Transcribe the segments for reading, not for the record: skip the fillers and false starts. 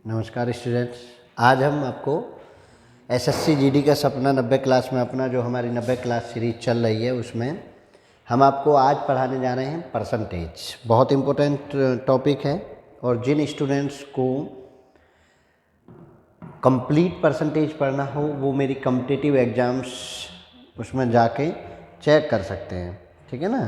नमस्कार स्टूडेंट्स। आज हम आपको एसएससी जीडी का सपना 90 क्लास में अपना जो हमारी 90 क्लास सीरीज चल रही है उसमें हम आपको आज पढ़ाने जा रहे हैं परसेंटेज। बहुत इम्पोर्टेंट टॉपिक है और जिन स्टूडेंट्स को कंप्लीट परसेंटेज पढ़ना हो वो मेरी कॉम्पिटिटिव एग्ज़ाम्स उसमें जाके चेक कर सकते हैं, ठीक है ना।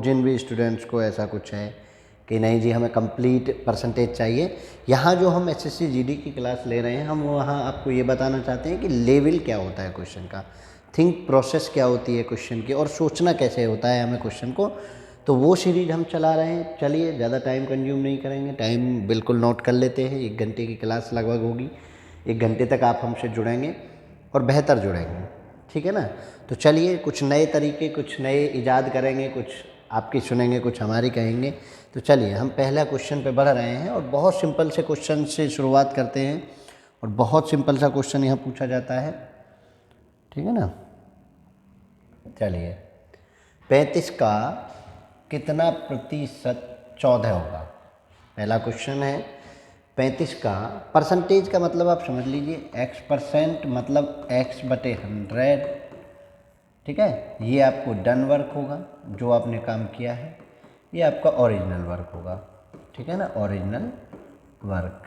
जिन भी स्टूडेंट्स को ऐसा कुछ है कि नहीं जी हमें कंप्लीट परसेंटेज चाहिए, यहाँ जो हम एसएससी जीडी की क्लास ले रहे हैं हम वहाँ आपको ये बताना चाहते हैं कि लेवल क्या होता है क्वेश्चन का, थिंक प्रोसेस क्या होती है क्वेश्चन की और सोचना कैसे होता है हमें क्वेश्चन को। तो वो सीरीज हम चला रहे हैं। चलिए ज़्यादा टाइम कंज्यूम नहीं करेंगे, टाइम बिल्कुल नोट कर लेते हैं। 1 घंटे की क्लास लगभग होगी, 1 घंटे तक आप हमसे जुड़ेंगे और बेहतर जुड़ेंगे, ठीक है ना। तो चलिए कुछ नए तरीके, कुछ नए इजाद करेंगे, कुछ आपकी सुनेंगे, कुछ हमारी कहेंगे। तो चलिए हम पहला क्वेश्चन पे बढ़ रहे हैं और बहुत सिंपल से क्वेश्चन से शुरुआत करते हैं और बहुत सिंपल सा क्वेश्चन यहाँ पूछा जाता है, ठीक है ना। चलिए 35 का कितना प्रतिशत 14 होगा। पहला क्वेश्चन है 35 का परसेंटेज का मतलब आप समझ लीजिए x% मतलब x/100, ठीक है। ये आपको डन वर्क होगा जो आपने काम किया है, ये आपका ओरिजिनल वर्क होगा, ठीक है ना। ओरिजिनल वर्क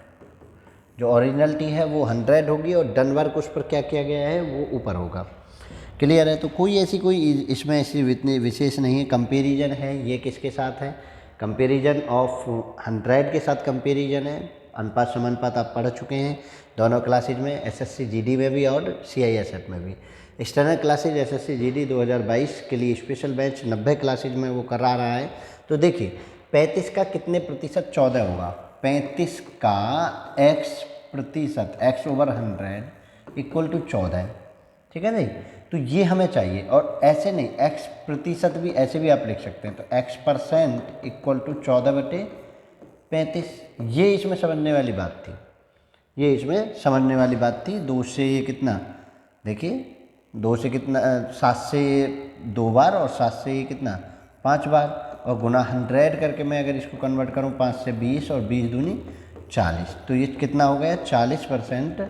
जो ओरिजिनलिटी है वो 100 होगी और डन वर्क उस पर क्या किया गया है वो ऊपर होगा। क्लियर है। तो कोई इसमें ऐसी इतनी विशेष नहीं है। कंपैरिजन है, ये किसके साथ है, कंपैरिजन ऑफ 100 के साथ कंपैरिजन है। अनुपात समानुपात आप पढ़ चुके हैं दोनों क्लासेज में, एसएससी जीडी में भी और सीआईएसएफ में भी। एक्सटर्नल क्लासेज एसएससी जीडी 2022 के लिए स्पेशल बैच 90 क्लासेज में वो करा रहा है। तो देखिए 35 का कितने प्रतिशत 14 होगा। 35 का x% x/100 इक्वल टू 14, ठीक है नहीं। तो ये हमें चाहिए और ऐसे नहीं x% भी ऐसे भी आप लिख सकते हैं। तो x% इक्वल टू 14/35। ये इसमें समझने वाली बात थी, ये इसमें समझने वाली बात थी। 2 से ये कितना, देखिए 2 से कितना 7 से ये 2 बार और 7 से ये कितना 5 बार और गुना 100 करके मैं अगर इसको कन्वर्ट करूँ 5 से 20 और 20 दूनी 40, तो ये कितना हो गया 40%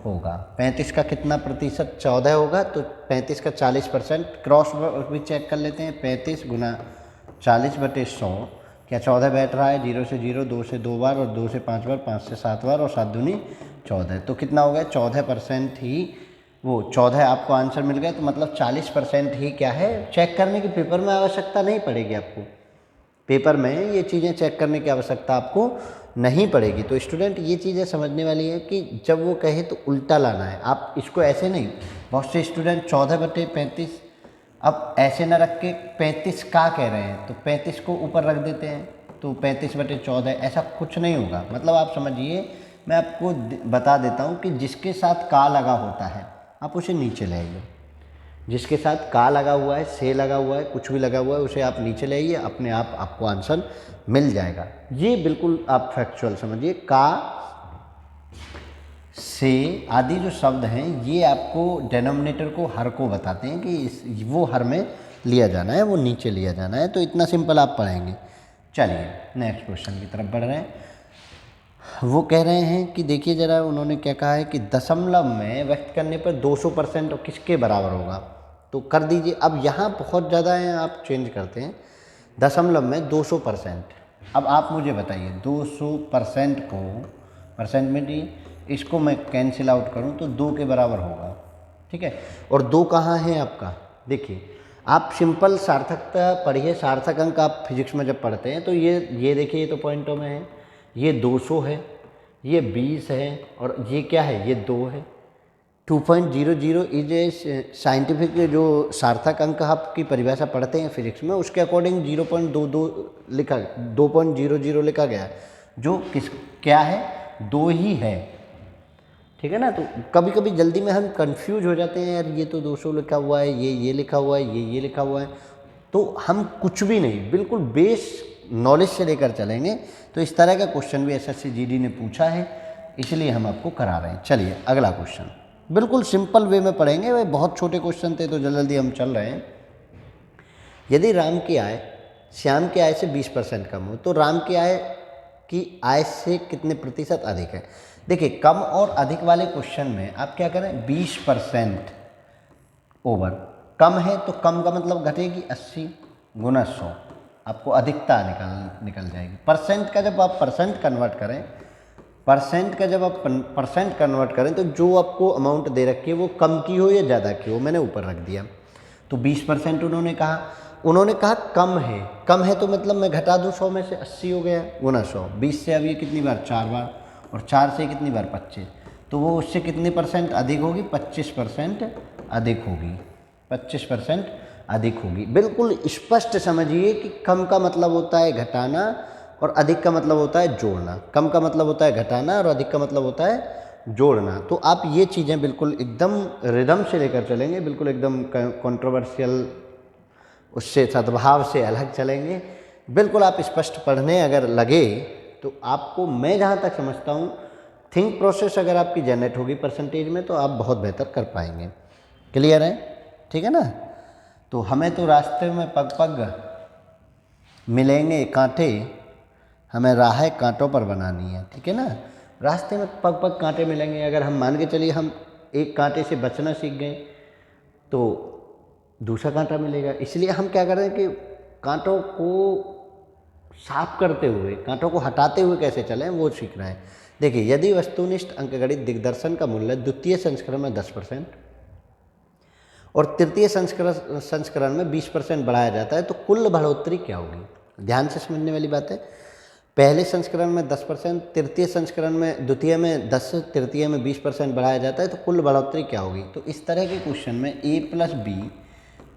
होगा। 35 का कितना प्रतिशत 14 होगा, तो 35 का 40% क्रॉस भी चेक कर लेते हैं। 35 गुना 40/100 क्या 14 बैठ रहा है, 0 से 0, 2 से 2 बार और 2 से 5 बार, 5 से 7 बार और 7 दूनी 14। तो कितना हो गया 14% ही, वो 14 आपको आंसर मिल गया। तो मतलब 40% ही क्या है, चेक करने की पेपर में आवश्यकता नहीं पड़ेगी आपको, पेपर में ये चीज़ें चेक करने की आवश्यकता आपको नहीं पड़ेगी। तो स्टूडेंट ये चीज़ें समझने वाली है कि जब वो कहे तो उल्टा लाना है, आप इसको ऐसे नहीं। बहुत से स्टूडेंट 14/35 अब ऐसे ना रख के 35 का कह रहे हैं तो 35 को ऊपर रख देते हैं, तो 35/14 ऐसा कुछ नहीं होगा। मतलब आप समझिए, मैं आपको बता देता हूँ कि जिसके साथ का लगा होता है आप उसे नीचे ले आइए। जिसके साथ का लगा हुआ है, से लगा हुआ है, कुछ भी लगा हुआ है, उसे आप नीचे ले आइए, अपने आप आपको आंसर मिल जाएगा। ये बिल्कुल आप फैक्चुअल समझिए। का, से आदि जो शब्द हैं ये आपको डेनोमिनेटर को, हर को बताते हैं कि वो हर में लिया जाना है, वो नीचे लिया जाना है। तो इतना सिंपल आप पढ़ेंगे। चलिए नेक्स्ट क्वेश्चन की तरफ बढ़ रहे हैं। वो कह रहे हैं कि देखिए ज़रा, उन्होंने क्या कहा है कि दशमलव में व्यक्त करने पर 200% और किसके बराबर होगा। तो कर दीजिए। अब यहाँ बहुत ज़्यादा है, आप चेंज करते हैं। दशमलव में 200%। अब आप मुझे बताइए 200% को परसेंट में दी, इसको मैं कैंसिल आउट करूँ तो 2 के बराबर होगा, ठीक है। और 2 कहाँ है आपका, देखिए आप सिंपल सार्थकता पढ़िए। सार्थक अंक आप फिजिक्स में जब पढ़ते हैं तो ये देखिए, ये तो पॉइंटों में है, ये 200 है, ये 20 है और ये क्या है, ये 2 है। 2.00 इज ए साइंटिफिक, जो सार्थक अंक आपकी परिभाषा पढ़ते हैं फिजिक्स में, उसके अकॉर्डिंग 0.22 लिखा, 2.00 लिखा गया, जो क्या है, 2 ही है, ठीक है ना। तो कभी कभी जल्दी में हम कंफ्यूज हो जाते हैं, यार ये तो 200 लिखा हुआ है, ये लिखा हुआ है, ये लिखा हुआ है। तो हम कुछ भी नहीं, बिल्कुल बेस नॉलेज से लेकर चलेंगे। तो इस तरह का क्वेश्चन भी एसएससी जीडी ने पूछा है, इसलिए हम आपको करा रहे हैं। चलिए अगला क्वेश्चन बिल्कुल सिंपल वे में पढ़ेंगे। भाई बहुत छोटे क्वेश्चन थे तो जल्दी हम चल रहे हैं। यदि राम की आय श्याम की आय से 20% कम हो, तो राम की आय कि आय से कितने प्रतिशत अधिक है। देखिए कम और अधिक वाले क्वेश्चन में आप क्या करें, 20% ओवर, कम है तो कम का मतलब घटेगी 80 गुना 100, आपको अधिकता निकल जाएगी। परसेंट का जब आप परसेंट कन्वर्ट करें, परसेंट कन्वर्ट करें तो जो आपको अमाउंट दे रखी है वो कम की हो या ज़्यादा की हो, मैंने ऊपर रख दिया। तो 20% उन्होंने कहा कम है तो मतलब मैं घटा दूँ 100 में से, 80 हो गया गुना 100, 20 से अब ये कितनी बार, 4 बार, और 4 से कितनी बार, 25, तो वो उससे कितनी परसेंट अधिक होगी, 25% अधिक होगी, 25% अधिक होगी। बिल्कुल स्पष्ट समझिए कि कम का मतलब होता है घटाना और अधिक का मतलब होता है जोड़ना। कम का मतलब होता है घटाना और अधिक का मतलब होता है जोड़ना। तो आप ये चीज़ें बिल्कुल एकदम रिदम से लेकर चलेंगे, बिल्कुल एकदम कंट्रोवर्शियल उससे सद्भाव से अलग चलेंगे। बिल्कुल आप स्पष्ट पढ़ने अगर लगे तो आपको, मैं जहाँ तक समझता हूँ, थिंक प्रोसेस अगर आपकी जनरेट होगी परसेंटेज में तो आप बहुत बेहतर कर पाएंगे। क्लियर है? ठीक है ना। तो हमें तो रास्ते में पग पग मिलेंगे कांटे, हमें राहें कांटों पर बनानी है। ठीक है ना। रास्ते में पग पग कांटे मिलेंगे। अगर हम मान के चलिए हम एक कांटे से बचना सीख गए तो दूसरा कांटा मिलेगा। इसलिए हम क्या कर रहे हैं कि कांटों को साफ करते हुए, कांटों को हटाते हुए कैसे चलें वो सीख रहे हैं। देखिए यदि वस्तुनिष्ठ अंकगणित दिग्दर्शन का मूल्य द्वितीय संस्करण में 10% और तृतीय संस्करण में 20% बढ़ाया जाता है तो कुल बढ़ोतरी क्या होगी। ध्यान से समझने वाली बात है। पहले संस्करण में 10%, तृतीय संस्करण में, द्वितीय में 10, तृतीय में 20% बढ़ाया जाता है तो कुल बढ़ोतरी क्या होगी। तो इस तरह के क्वेश्चन में a plus B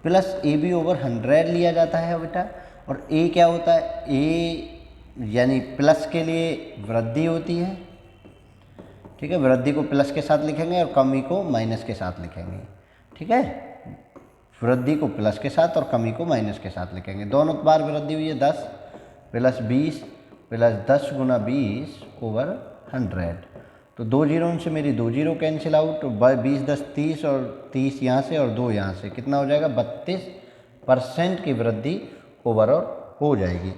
plus A B over 100 लिया जाता है बेटा। और a क्या होता है, a यानी प्लस के लिए वृद्धि होती है। ठीक है, वृद्धि को प्लस के साथ लिखेंगे और कमी को माइनस के साथ लिखेंगे। ठीक है, वृद्धि को प्लस के साथ और कमी को माइनस के साथ लिखेंगे। दोनों बार वृद्धि हुई है 10 प्लस 20 प्लस 10 गुना 20 ओवर 100। तो 2 जीरो से मेरी 2 जीरो कैंसिल आउट, तो 20 10 30 और 30 यहाँ से और 2 यहाँ से, कितना हो जाएगा, 32% की वृद्धि ओवरऑल हो जाएगी।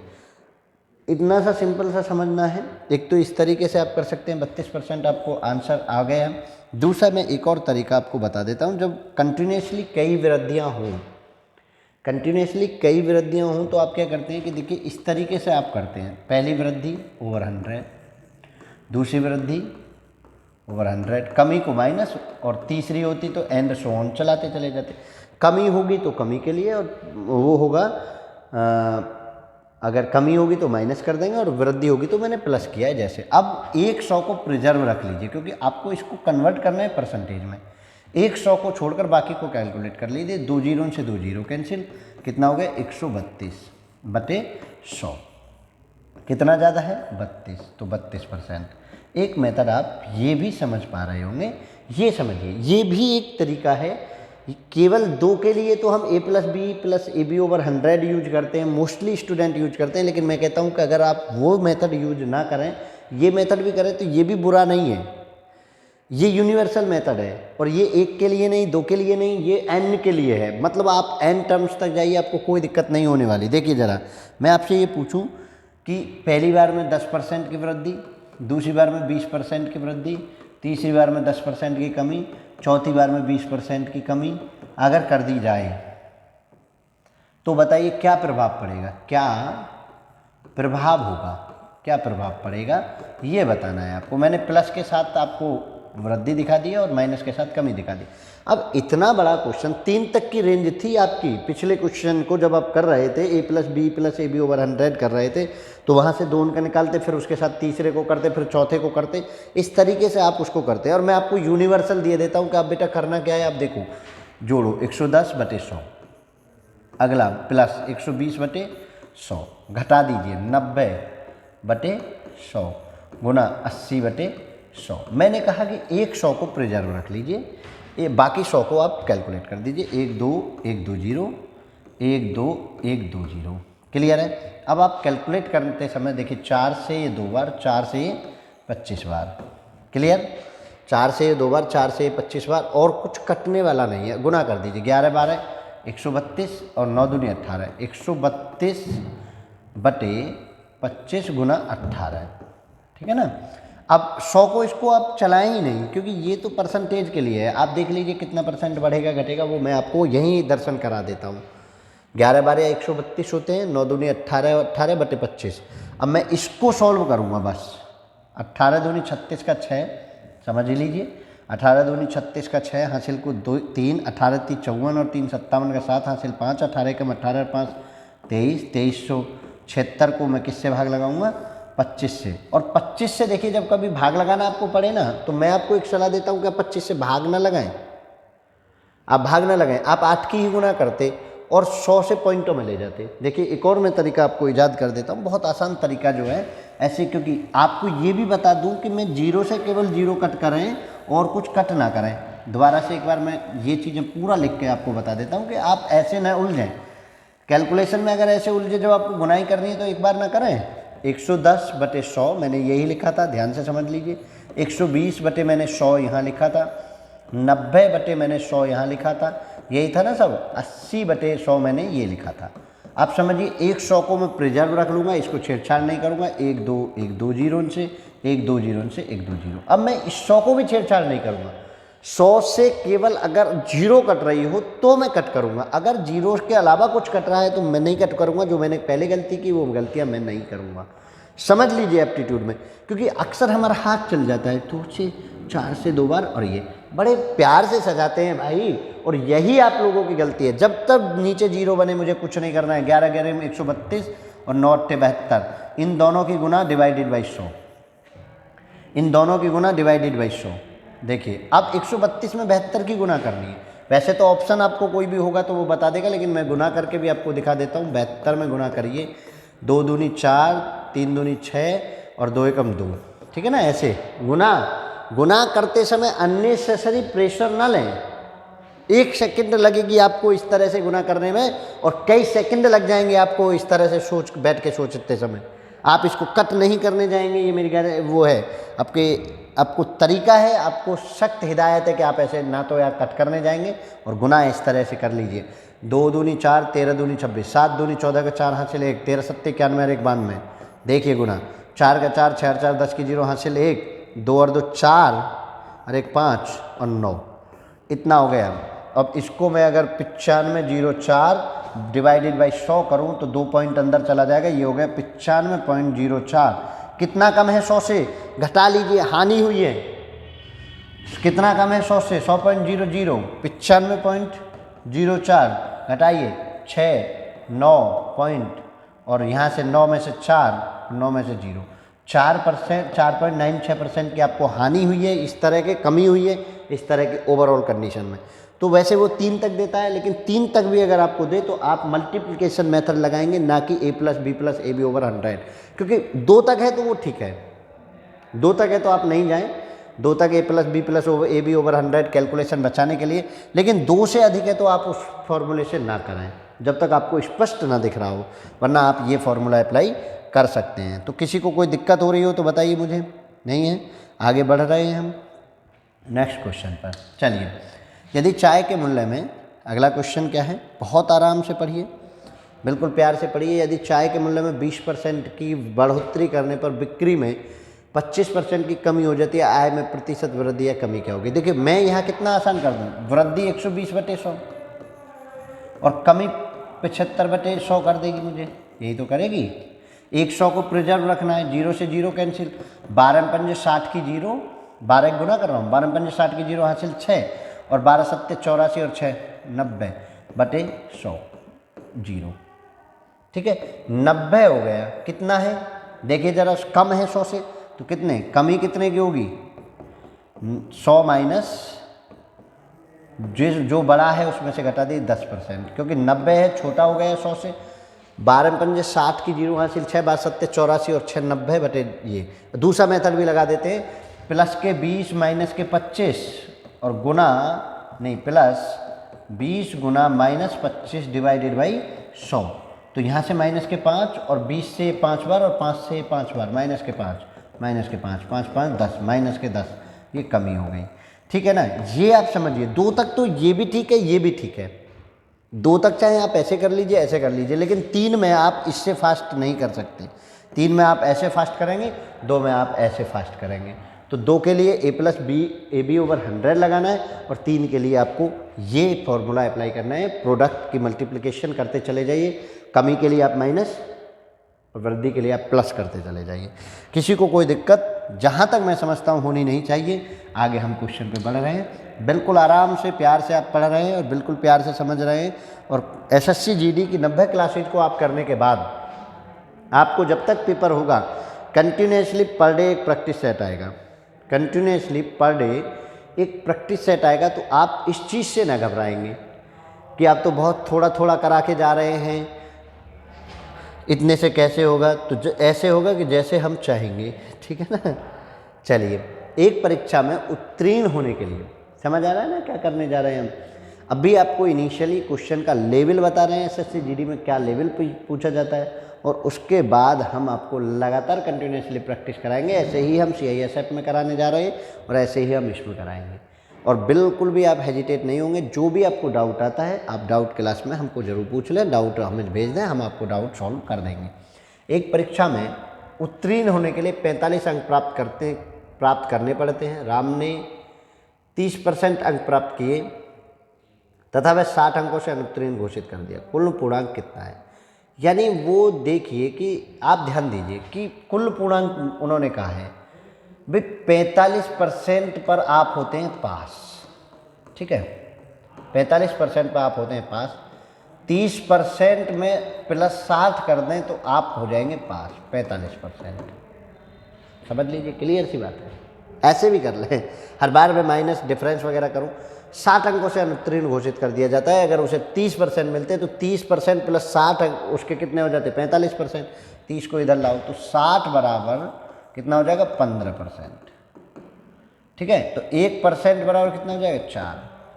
इतना सा सिंपल सा समझना है। एक तो इस तरीके से आप कर सकते हैं, 32% आपको आंसर आ गया। दूसरा मैं एक और तरीका आपको बता देता हूँ। जब कंटिन्यूसली कई वृद्धियाँ हों तो आप क्या करते हैं कि देखिए इस तरीके से आप करते हैं। पहली वृद्धि ओवर 100, दूसरी वृद्धि ओवर 100, कमी को माइनस, और तीसरी होती तो एंड सो ऑन चलाते चले जाते। कमी होगी तो कमी के लिए, और वो होगा अगर कमी होगी तो माइनस कर देंगे और वृद्धि होगी तो मैंने प्लस किया है। जैसे अब 100 को प्रिजर्व रख लीजिए क्योंकि आपको इसको कन्वर्ट करना है परसेंटेज में। 100 को छोड़कर बाकी को कैलकुलेट कर लीजिए। 2 जीरो से 2 जीरो कैंसिल, कितना हो गया, 132/100। कितना ज़्यादा है, 32, तो 32%। एक मेथड आप ये भी समझ पा रहे होंगे, ये समझिए, ये भी एक तरीका है। केवल 2 के लिए तो हम a plus B plus A B over 100 use करते हैं, मोस्टली स्टूडेंट यूज करते हैं। लेकिन मैं कहता हूँ कि अगर आप वो मेथड यूज ना करें, ये मेथड भी करें तो ये भी बुरा नहीं है। ये यूनिवर्सल मेथड है और ये 1 के लिए नहीं, 2 के लिए नहीं, ये n के लिए है। मतलब आप n टर्म्स तक जाइए, आपको कोई दिक्कत नहीं होने वाली। देखिए ज़रा, मैं आपसे ये पूछूं कि पहली बार में 10% की वृद्धि, दूसरी बार में 20% की वृद्धि, तीसरी बार में 10% की कमी, चौथी बार में 20% की कमी अगर कर दी जाए तो बताइए क्या प्रभाव पड़ेगा, क्या प्रभाव होगा, क्या प्रभाव पड़ेगा, ये बताना है आपको। मैंने प्लस के साथ आपको वृद्धि दिखा दी और माइनस के साथ कमी दिखा दी। अब इतना बड़ा क्वेश्चन, 3 तक की रेंज थी आपकी। पिछले क्वेश्चन को जब आप कर रहे थे, a प्लस बी ओवर 100 कर रहे थे, तो वहाँ से 2 अंक निकालते, फिर उसके साथ तीसरे को करते, फिर चौथे को करते। इस तरीके से आप उसको करते हैं। और मैं आपको यूनिवर्सल दे देता हूँ कि आप बेटा करना क्या है। आप देखो, जोड़ो 110/100, अगला प्लस 120/100, घटा दीजिए 90/100 गुना 80/100। मैंने कहा कि 100 को प्रिजर्व रख लीजिए, ये बाकी 100 को आप कैलकुलेट कर दीजिए। 1 2 1 2 0, 1 2 1 2 0। क्लियर है। अब आप कैलकुलेट करते समय देखिए, 4 से ये 2 बार, 4 से ये 25 बार। क्लियर, 4 से ये 2 बार, 4 से ये 25 बार, और कुछ कटने वाला नहीं है। गुना कर दीजिए, 11 12 132 और 9 दूनी 18, 132/25 गुना 18। ठीक है ना। अब 100 को इसको आप चलाएं ही नहीं, क्योंकि ये तो परसेंटेज के लिए है। आप देख लीजिए कितना परसेंट बढ़ेगा घटेगा, वो मैं आपको यहीं दर्शन करा देता हूँ। 11 12 132 होते हैं, 9 दूनी 18, 18/25। अब मैं इसको सॉल्व करूँगा बस। 18 दूनी 36 का 6, समझ लीजिए। 18 दूनी 36 का 6 हासिल को 2 3, 18 3 54 और 3 57 का 7 हासिल 5, 18 कम 18 5 23, 2376 को मैं किससे भाग लगाऊंगा? 25 से। और 25 से देखिए, जब कभी भाग लगाना आपको पड़े ना, तो मैं आपको एक सलाह देता हूँ कि 25 से भाग ना लगाएं, आप भाग ना लगाएं, आप 8 की ही गुना करते और 100 से पॉइंटों में ले जाते। देखिए एक और मैं तरीका आपको ईजाद कर देता हूँ, बहुत आसान तरीका जो है ऐसे, क्योंकि आपको ये भी बता दूँ कि मैं 0 से केवल 0 कट करें और कुछ कट ना करें। दोबारा से एक बार मैं ये चीज़ें पूरा लिख के आपको बता देता हूँ कि आप ऐसे ना उलझें। कैलकुलेशन में अगर ऐसे उलझे, जब आपको गुनाई करनी है तो एक बार ना करें। 110/100 मैंने यही लिखा था, ध्यान से समझ लीजिए। 120 बटे मैंने 100 यहाँ लिखा था, 90 बटे मैंने 100 यहाँ लिखा था, यही था ना सब। 80/100 मैंने ये लिखा था। आप समझिए, एक 100 को मैं प्रिजर्व रख लूँगा, इसको छेड़छाड़ नहीं करूँगा। 1 2 जीरो से 1 2 जीरो से 1 2 जीरो। अब मैं इस 100 को भी छेड़छाड़ नहीं करूँगा। 100 से केवल अगर 0 कट रही हो तो मैं कट करूँगा, अगर 0 के अलावा कुछ कट रहा है तो मैं नहीं कट करूँगा। जो मैंने पहले गलती की वो गलतियाँ मैं नहीं करूँगा। समझ लीजिए एप्टीट्यूड में, क्योंकि अक्सर हमारा हाथ चल जाता है 2 से 4 से 2 बार, और ये बड़े प्यार से सजाते हैं भाई, और यही आप लोगों की गलती है। जब तक नीचे 0 बने मुझे कुछ नहीं करना है। 11 11 में 132 और 9 8 72, इन दोनों की गुना डिवाइडेड बाई 100, इन दोनों की गुना डिवाइडेड बाई 100। देखिए अब 132 में 72 की गुना करनी है। वैसे तो ऑप्शन आपको कोई भी होगा तो वो बता देगा, लेकिन मैं गुना करके भी आपको दिखा देता हूँ। 72 में गुना करिए, 2 दूनी 4, 3 दूनी 6 और 2 एकम 2, ठीक है ना। ऐसे गुना करते समय अननेसेसरी प्रेशर ना लें। 1 सेकंड लगेगी आपको इस तरह से गुना करने में, और कई सेकंड लग जाएंगे आपको इस तरह से बैठ के सोचते समय। आप इसको कट नहीं करने जाएंगे, ये मेरी वो है आपको तरीका है, आपको सख्त हिदायत है कि आप ऐसे ना तो या कट करने जाएंगे और गुना इस तरह से कर लीजिए। 2 दूनी 4, 13 दूनी 26, 7 दूनी 14 का 4 हासिल 1, 13 7 91 और 1 92। देखिए गुना 4 का 4, 6 4 10 की 0 हासिल 1, 2 और 2 4 और 1 5 और 9, इतना हो गया। अब इसको मैं अगर 95.04 डिवाइडेड बाई 100 करूँ तो 2 पॉइंट अंदर चला जाएगा, ये हो गया 95.04। कितना कम है 100 से? घटा लीजिए, हानि हुई है। कितना कम है 100 से? 100.00, 95.04 घटाइए 6 9 पॉइंट, और यहाँ से 9 में से 4, 9 में से 0, 4%, 4.96% की आपको हानि हुई है, इस तरह के कमी हुई है इस तरह की ओवरऑल कंडीशन में। तो वैसे वो 3 तक देता है, लेकिन 3 तक भी अगर आपको दे तो आप मल्टीप्लिकेशन मेथड लगाएंगे, ना कि a + b + ab/100, क्योंकि 2 तक है तो वो ठीक है। 2 तक है तो आप नहीं जाएं, 2 तक a + b + ab/100 कैलकुलेशन बचाने के लिए। लेकिन 2 से अधिक है तो आप उस फॉर्मूले से ना करें जब तक आपको स्पष्ट ना दिख रहा हो, वरना आप ये फॉर्मूला अप्लाई कर सकते हैं। तो किसी को कोई दिक्कत हो रही हो तो बताइए मुझे। नहीं है? आगे बढ़ रहे हैं हम नेक्स्ट क्वेश्चन पर। चलिए, यदि चाय के मूल्य में, अगला क्वेश्चन क्या है, बहुत आराम से पढ़िए, बिल्कुल प्यार से पढ़िए। यदि चाय के मूल्य में 20% की बढ़ोतरी करने पर बिक्री में 25% की कमी हो जाती है, आय में प्रतिशत वृद्धि या कमी क्या होगी? देखिए मैं यहाँ कितना आसान कर दूँ, वृद्धि 120/100 और कमी 75/100 कर देगी मुझे, यही तो करेगी। 100 को प्रिजर्व रखना है, 0 से 0 कैंसिल, 12 पंजे 60 की 0, 12 गुना कर रहा हूँ, 12 पंजे 60 की 0 हासिल 6, और 12 7 84 और 6 90/100 0, ठीक है। 90 हो गया, कितना है देखिए जरा, कम है 100 से तो कितने, कमी कितने की होगी? 100 माइनस जो बड़ा है उसमें से घटा दी 10%, क्योंकि 90 है, छोटा हो गया 100 से। 12 पंजे 60 की 0 हासिल 6, 12 7 84 और 6 90 बटे ये। दूसरा मेथड भी लगा देते हैं, प्लस के 20 माइनस के 25 और गुना नहीं, plus 20 Guna minus 25 divided by 100। तो यहाँ से माइनस के 5 और 20 से 5 बार और 5 से 5 बार, माइनस के 5 माइनस के 5 5 5 10 माइनस के 10, ये कमी हो गई, ठीक है ना। ये आप समझिए, 2 तक तो ये भी ठीक है, ये भी ठीक है। 2 तक चाहे आप ऐसे कर लीजिए, ऐसे कर लीजिए, लेकिन 3 में आप इससे फास्ट नहीं कर सकते, 3 में आप ऐसे फास्ट करेंगे, 2 में आप ऐसे फास्ट करेंगे। तो 2 के लिए a+b/100 लगाना है और 3 के लिए आपको ये फॉर्मूला अप्लाई करना है। प्रोडक्ट की मल्टीप्लिकेशन करते चले जाइए, कमी के लिए आप माइनस और वृद्धि के लिए आप प्लस करते चले जाइए। किसी को कोई दिक्कत जहाँ तक मैं समझता हूँ होनी नहीं चाहिए। आगे हम क्वेश्चन पे बढ़ रहे हैं, बिल्कुल आराम से प्यार से आप पढ़ रहे हैं और बिल्कुल प्यार से समझ रहे हैं। और एसएससी जीडी की 90 क्लासेज को आप करने के बाद आपको जब तक पेपर होगा कंटिन्यूसली पर डे एक प्रैक्टिस सेट आएगा, कंटिन्यूसली पर डे एक प्रैक्टिस सेट आएगा। तो आप इस चीज़ से ना घबराएंगे कि आप तो बहुत थोड़ा थोड़ा करा के जा रहे हैं, इतने से कैसे होगा। तो ऐसे होगा कि जैसे हम चाहेंगे, ठीक है ना। चलिए, एक परीक्षा में उत्तीर्ण होने के लिए समझ आ रहा है ना क्या करने जा रहे हैं हम। अभी आपको इनिशियली क्वेश्चन का लेवल बता रहे हैं, एसएससी जीडी में क्या लेवल पूछा जाता है, और उसके बाद हम आपको लगातार कंटिन्यूसली प्रैक्टिस कराएंगे। ऐसे ही हम CISF में कराने जा रहे हैं और ऐसे ही हम इसमें कराएंगे। और बिल्कुल भी आप हेजिटेट नहीं होंगे। जो भी आपको डाउट आता है आप डाउट क्लास में हमको ज़रूर पूछ लें, डाउट हमें भेज दें, हम आपको डाउट सॉल्व कर देंगे। एक परीक्षा में उत्तीर्ण होने के लिए 45 अंक प्राप्त करने पड़ते हैं। राम ने 30% अंक प्राप्त किए तथा वह 60 अंकों से अनुत्तीर्ण घोषित कर दिया। कुल पूर्णांक कितना है? यानी वो देखिए कि आप ध्यान दीजिए कि कुल पूर्णांक उन्होंने कहा है भाई 45% पर आप होते हैं पास, ठीक है, 45% पर आप होते हैं पास। 30% में +60 कर दें तो आप हो जाएंगे पास 45%। समझ लीजिए, क्लियर सी बात है। ऐसे भी कर लें, हर बार मैं माइनस डिफरेंस वगैरह करूं। 60 अंकों से अनुत्तीर्ण घोषित कर दिया जाता है। अगर उसे 30% मिलते तो 30% + 60 उसके कितने हो जाते? 45%। 30 को इधर लाओ तो 60 बराबर कितना हो जाएगा? 15%, ठीक है। तो 1% बराबर कितना हो जाएगा? 4।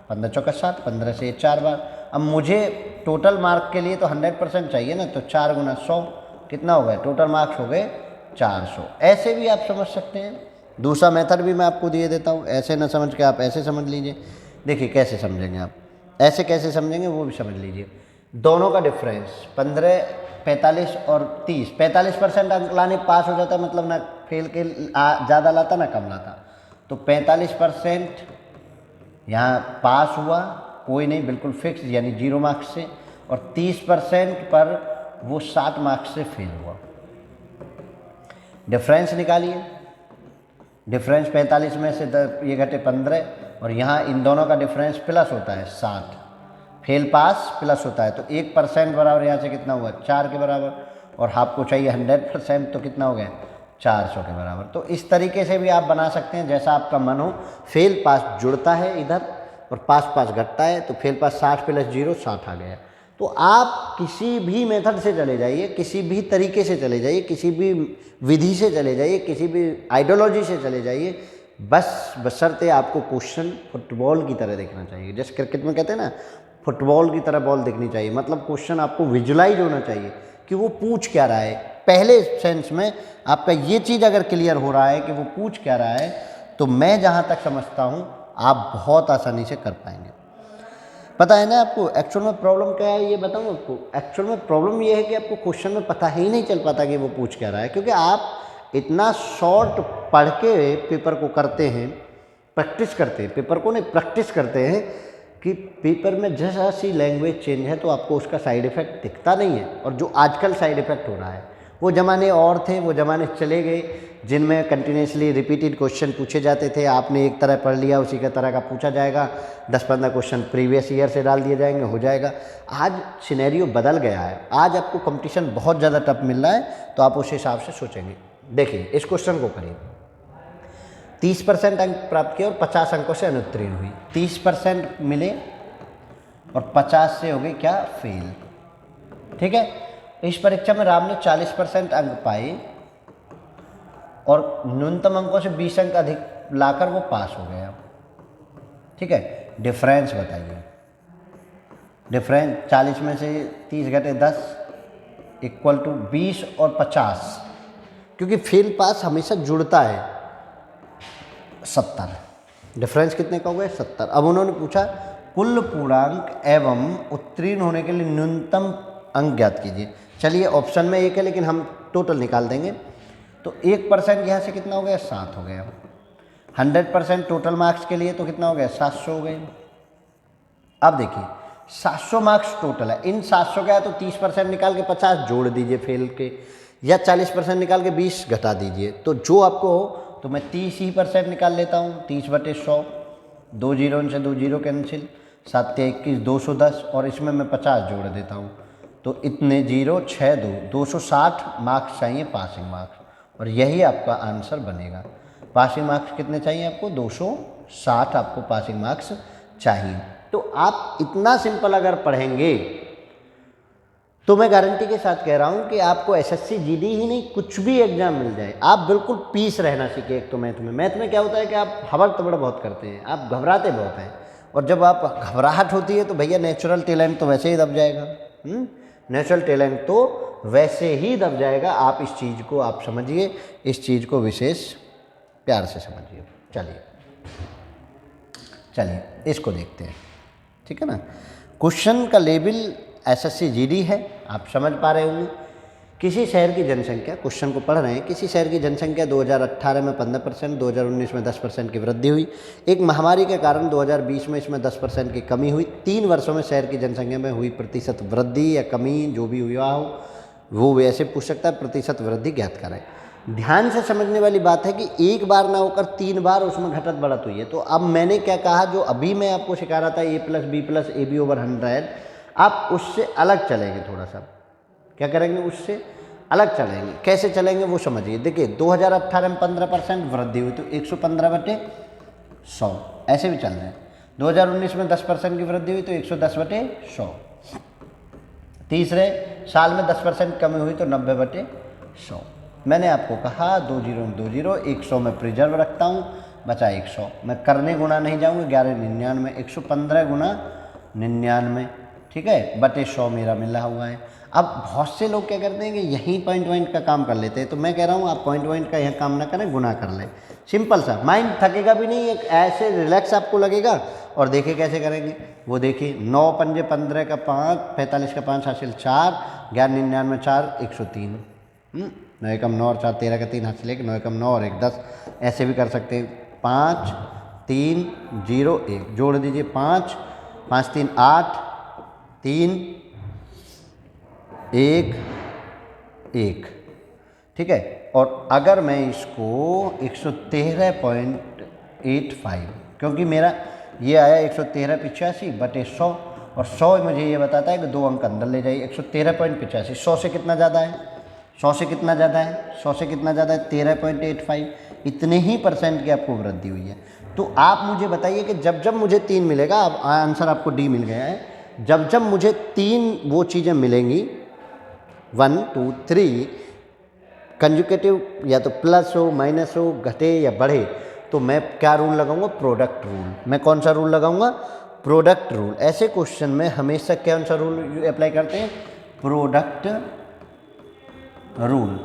15 चौका 60, 15 से 4 बार। अब मुझे टोटल मार्क के लिए तो 100% चाहिए ना, तो 4 × 100 कितना हो गया? टोटल मार्क्स हो गए 400। ऐसे भी आप समझ सकते हैं। दूसरा मेथड भी मैं आपको दिए देता हूँ, ऐसे ना समझ के आप ऐसे समझ लीजिए। देखिए कैसे समझेंगे आप, ऐसे कैसे समझेंगे वो भी समझ लीजिए। दोनों का डिफरेंस 15, 45 और 30, 45% अंक लाने पास हो जाता है, मतलब ना फेल के ज़्यादा लाता ना कम लाता। तो 45% यहाँ पास हुआ, कोई नहीं, बिल्कुल फिक्स, यानी 0 मार्क्स से। और 30% पर वो 60 मार्क्स से फेल हुआ। डिफरेंस निकालिए। डिफरेंस 45 में से ये घटे 15, और यहाँ इन दोनों का डिफरेंस प्लस होता है 60। फेल पास प्लस होता है, तो 1% बराबर यहाँ से कितना हुआ? 4 के बराबर। और आपको चाहिए 100%, तो कितना हो गया? 400 के बराबर। तो इस तरीके से भी आप बना सकते हैं, जैसा आपका मन हो। फेल पास जुड़ता है इधर और पास पास घटता है, तो फेल पास 60 + 0 60 आ गया। तो आप किसी भी मेथड से चले जाइए, किसी भी तरीके से चले जाइए, किसी भी विधि से चले जाइए, किसी भी आइडियोलॉजी से चले जाइए, बस बशर्ते आपको क्वेश्चन फुटबॉल की तरह देखना चाहिए। जैसे क्रिकेट में कहते हैं ना, फुटबॉल की तरह बॉल दिखनी चाहिए। मतलब क्वेश्चन आपको विजुलाइज होना चाहिए कि वो पूछ क्या रहा है। पहले सेंस में आपका ये चीज़ अगर क्लियर हो रहा है कि वो पूछ क्या रहा है, तो मैं जहाँ तक समझता हूँ आप बहुत आसानी से कर पाएंगे। पता है ना आपको एक्चुअल में प्रॉब्लम क्या है, ये बताऊँ आपको। एक्चुअल में प्रॉब्लम ये है कि आपको क्वेश्चन में पता ही नहीं चल पाता कि वो पूछ क्या रहा है, क्योंकि आप इतना शॉर्ट पढ़ के पेपर को करते हैं, प्रैक्टिस करते हैं, पेपर को नहीं प्रैक्टिस करते हैं, कि पेपर में जैसा सी लैंग्वेज चेंज है तो आपको उसका साइड इफ़ेक्ट दिखता नहीं है। और जो आजकल साइड इफ़ेक्ट हो रहा है, वो ज़माने और थे, वो ज़माने चले गए जिनमें कंटिन्यूसली रिपीटेड क्वेश्चन पूछे जाते थे। आपने एक तरह पढ़ लिया, उसी का तरह का पूछा जाएगा, 10-15 क्वेश्चन प्रीवियस ईयर से डाल दिए जाएंगे, हो जाएगा। आज सिनेरियो बदल गया है, आज आपको कंपटीशन बहुत ज़्यादा टफ मिल रहा है, तो आप उस हिसाब से सोचेंगे। देखिए इस क्वेश्चन को करिए। 30% अंक प्राप्त किए और 50 अंकों से अनुत्तीर्ण हुई। 30% मिले और 50 से हो गई क्या? फेल, ठीक है। इस परीक्षा में राम ने 40% अंक पाए और न्यूनतम अंकों से 20 अंक अधिक लाकर वो पास हो गया, ठीक है। डिफरेंस बताइए। डिफरेंस 40 में से 30 घटे 10 = 20 और 50, क्योंकि फेल पास हमेशा जुड़ता है। 70, डिफरेंस कितने का हो गया? 70। अब उन्होंने पूछा कुल पूर्णांक एवं उत्तीर्ण होने के लिए न्यूनतम अंक ज्ञात कीजिए। चलिए ऑप्शन में एक है, लेकिन हम टोटल निकाल देंगे तो 1% यहाँ से कितना हो गया, 7 हो गया। 100% टोटल मार्क्स के लिए तो कितना हो गया, 700 हो गए। अब देखिए 700 मार्क्स टोटल है, इन 700 का है तो 30% निकाल के 50 जोड़ दीजिए फेल के, या 40% निकाल के 20 घटा दीजिए, तो जो आपको हो तो मैं 30% निकाल लेता हूँ। 30/100, 2 जीरो इनसे 2 जीरो कैंसिल, 7 × 21 210, और इसमें मैं 50 जोड़ देता हूँ तो इतने 0 6 2 260 मार्क्स चाहिए पासिंग मार्क्स, और यही आपका आंसर बनेगा। पासिंग मार्क्स कितने चाहिए आपको, 260 आपको पासिंग मार्क्स चाहिए। तो आप इतना सिंपल अगर पढ़ेंगे तो मैं गारंटी के साथ कह रहा हूँ कि आपको एसएससी जीडी ही नहीं कुछ भी एग्जाम मिल जाए, आप बिल्कुल पीस रहना सीखें। एक तो मैथ में क्या होता है कि आप हबड़ तबड़ बहुत करते हैं, आप घबराते बहुत हैं, और जब आप घबराहट होती है तो भैया नेचुरल टैलेंट तो वैसे ही दब जाएगा। नेचुरल टैलेंट तो वैसे ही दब जाएगा। आप इस चीज़ को आप समझिए, इस चीज़ को विशेष प्यार से समझिए। चलिए इसको देखते हैं, ठीक है ना। क्वेश्चन का लेवल एसएससी जीडी है, आप समझ पा रहे होंगे। किसी शहर की जनसंख्या, क्वेश्चन को पढ़ रहे हैं, किसी शहर की जनसंख्या 2018 में 15%, 2019 में 10% की वृद्धि हुई। एक महामारी के कारण 2020 में इसमें 10% की कमी हुई। 3 वर्षों में शहर की जनसंख्या में हुई प्रतिशत वृद्धि या कमी, जो भी हुआ हो वो वैसे पूछ सकता है, प्रतिशत वृद्धि ज्ञात करें। ध्यान से समझने वाली बात है कि एक बार ना होकर 3 बार उसमें घटत बढ़त हुई है। तो अब मैंने क्या कहा, जो अभी मैं आपको सिखा रहा था a+b+ab/100, आप उससे अलग चलेंगे। थोड़ा सा क्या करेंगे, उससे अलग चलेंगे। कैसे चलेंगे वो समझिए। देखिए 2018 में 15% वृद्धि हुई तो 115/100 ऐसे भी चल रहे हैं। 2019 में 10% की वृद्धि हुई तो 110/100। तीसरे साल में 10% कमी हुई तो 90/100। मैंने आपको कहा 2 जीरो 2 जीरो, 100 में प्रिजर्व रखता हूँ, बचा 100। मैं करने गुना नहीं जाऊँगा, 11×99 115 गुना 99, ठीक है, बटे 100 मेरा मिला हुआ है। अब बहुत से लोग क्या करते हैं कि यहीं पॉइंट का काम कर लेते हैं, तो मैं कह रहा हूँ आप पॉइंट का यह काम ना करें, गुना कर लें। सिंपल सा, माइंड थकेगा भी नहीं, एक ऐसे रिलैक्स आपको लगेगा। और देखिए कैसे करेंगे, वो देखिए 9 पंजे 15 का 5, 45 का 5 हासिल 4, 11×99 4 103, 9 एकम 9 और 4 13 का 3 हासिल 1, 9 एकम 9 और 1 10। ऐसे भी कर सकते हैं। 5 3 0 1 जोड़ दीजिए, 5 5 3 8 3 1 1, ठीक है। और अगर मैं इसको 113.85, क्योंकि मेरा ये आया 113/85/100, और 100 मुझे ये बताता है कि 2 अंक अंदर ले जाइए। 113.85 100 से कितना ज़्यादा है, 100 से कितना ज़्यादा है, 100 से कितना ज़्यादा है, 13.85। इतने ही % की आपको वृद्धि हुई है। तो आप मुझे बताइए कि जब जब मुझे 3 मिलेगा, अब आंसर आपको डी मिल गया है, जब जब मुझे 3 वो चीज़ें मिलेंगी 1 2 3 कंजुकेटिव, या तो प्लस हो माइनस हो, घटे या बढ़े, तो मैं क्या रूल लगाऊंगा, प्रोडक्ट रूल। मैं कौन सा रूल लगाऊंगा, प्रोडक्ट रूल। ऐसे क्वेश्चन में हमेशा कौन सा रूल अप्लाई करते हैं, प्रोडक्ट रूल।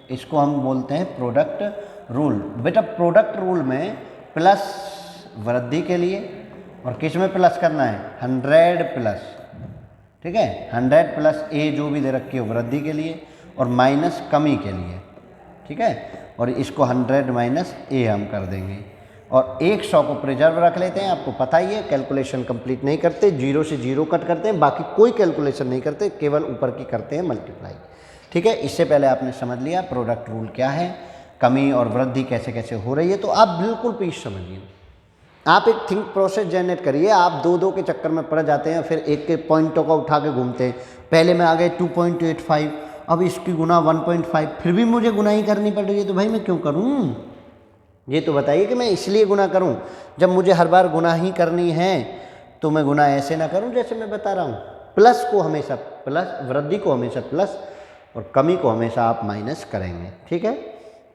इसको हम बोलते हैं प्रोडक्ट रूल। बेटा प्रोडक्ट रूल में प्लस वृद्धि के लिए, और किस में प्लस करना है, 100 प्लस, ठीक है, 100 प्लस ए जो भी दे रखी है वृद्धि के लिए, और माइनस कमी के लिए, ठीक है। और इसको 100 माइनस ए हम कर देंगे, और 100 को प्रिजर्व रख लेते हैं। आपको पता ही है कैलकुलेशन कंप्लीट नहीं करते, 0 से 0 कट करते हैं, बाकी कोई कैलकुलेशन नहीं करते, केवल ऊपर की करते हैं मल्टीप्लाई, ठीक है। इससे पहले आपने समझ लिया प्रोडक्ट रूल क्या है, कमी और वृद्धि कैसे कैसे हो रही है। तो आप बिल्कुल पीस समझिए, आप एक थिंक प्रोसेस जनरेट करिए। आप 2 के चक्कर में पड़ जाते हैं, फिर एक के पॉइंटों का उठा के घूमते हैं। पहले में आ गए 2.85, अब इसकी गुना 1.5, फिर भी मुझे गुना ही करनी पड़ रही है, तो भाई मैं क्यों करूं? ये तो बताइए कि मैं इसलिए गुना करूं, जब मुझे हर बार गुना ही करनी है तो मैं गुना ऐसे ना करूं जैसे मैं बता रहा हूं। प्लस को हमेशा प्लस, वृद्धि को हमेशा प्लस, और कमी को हमेशा आप माइनस करेंगे, ठीक है।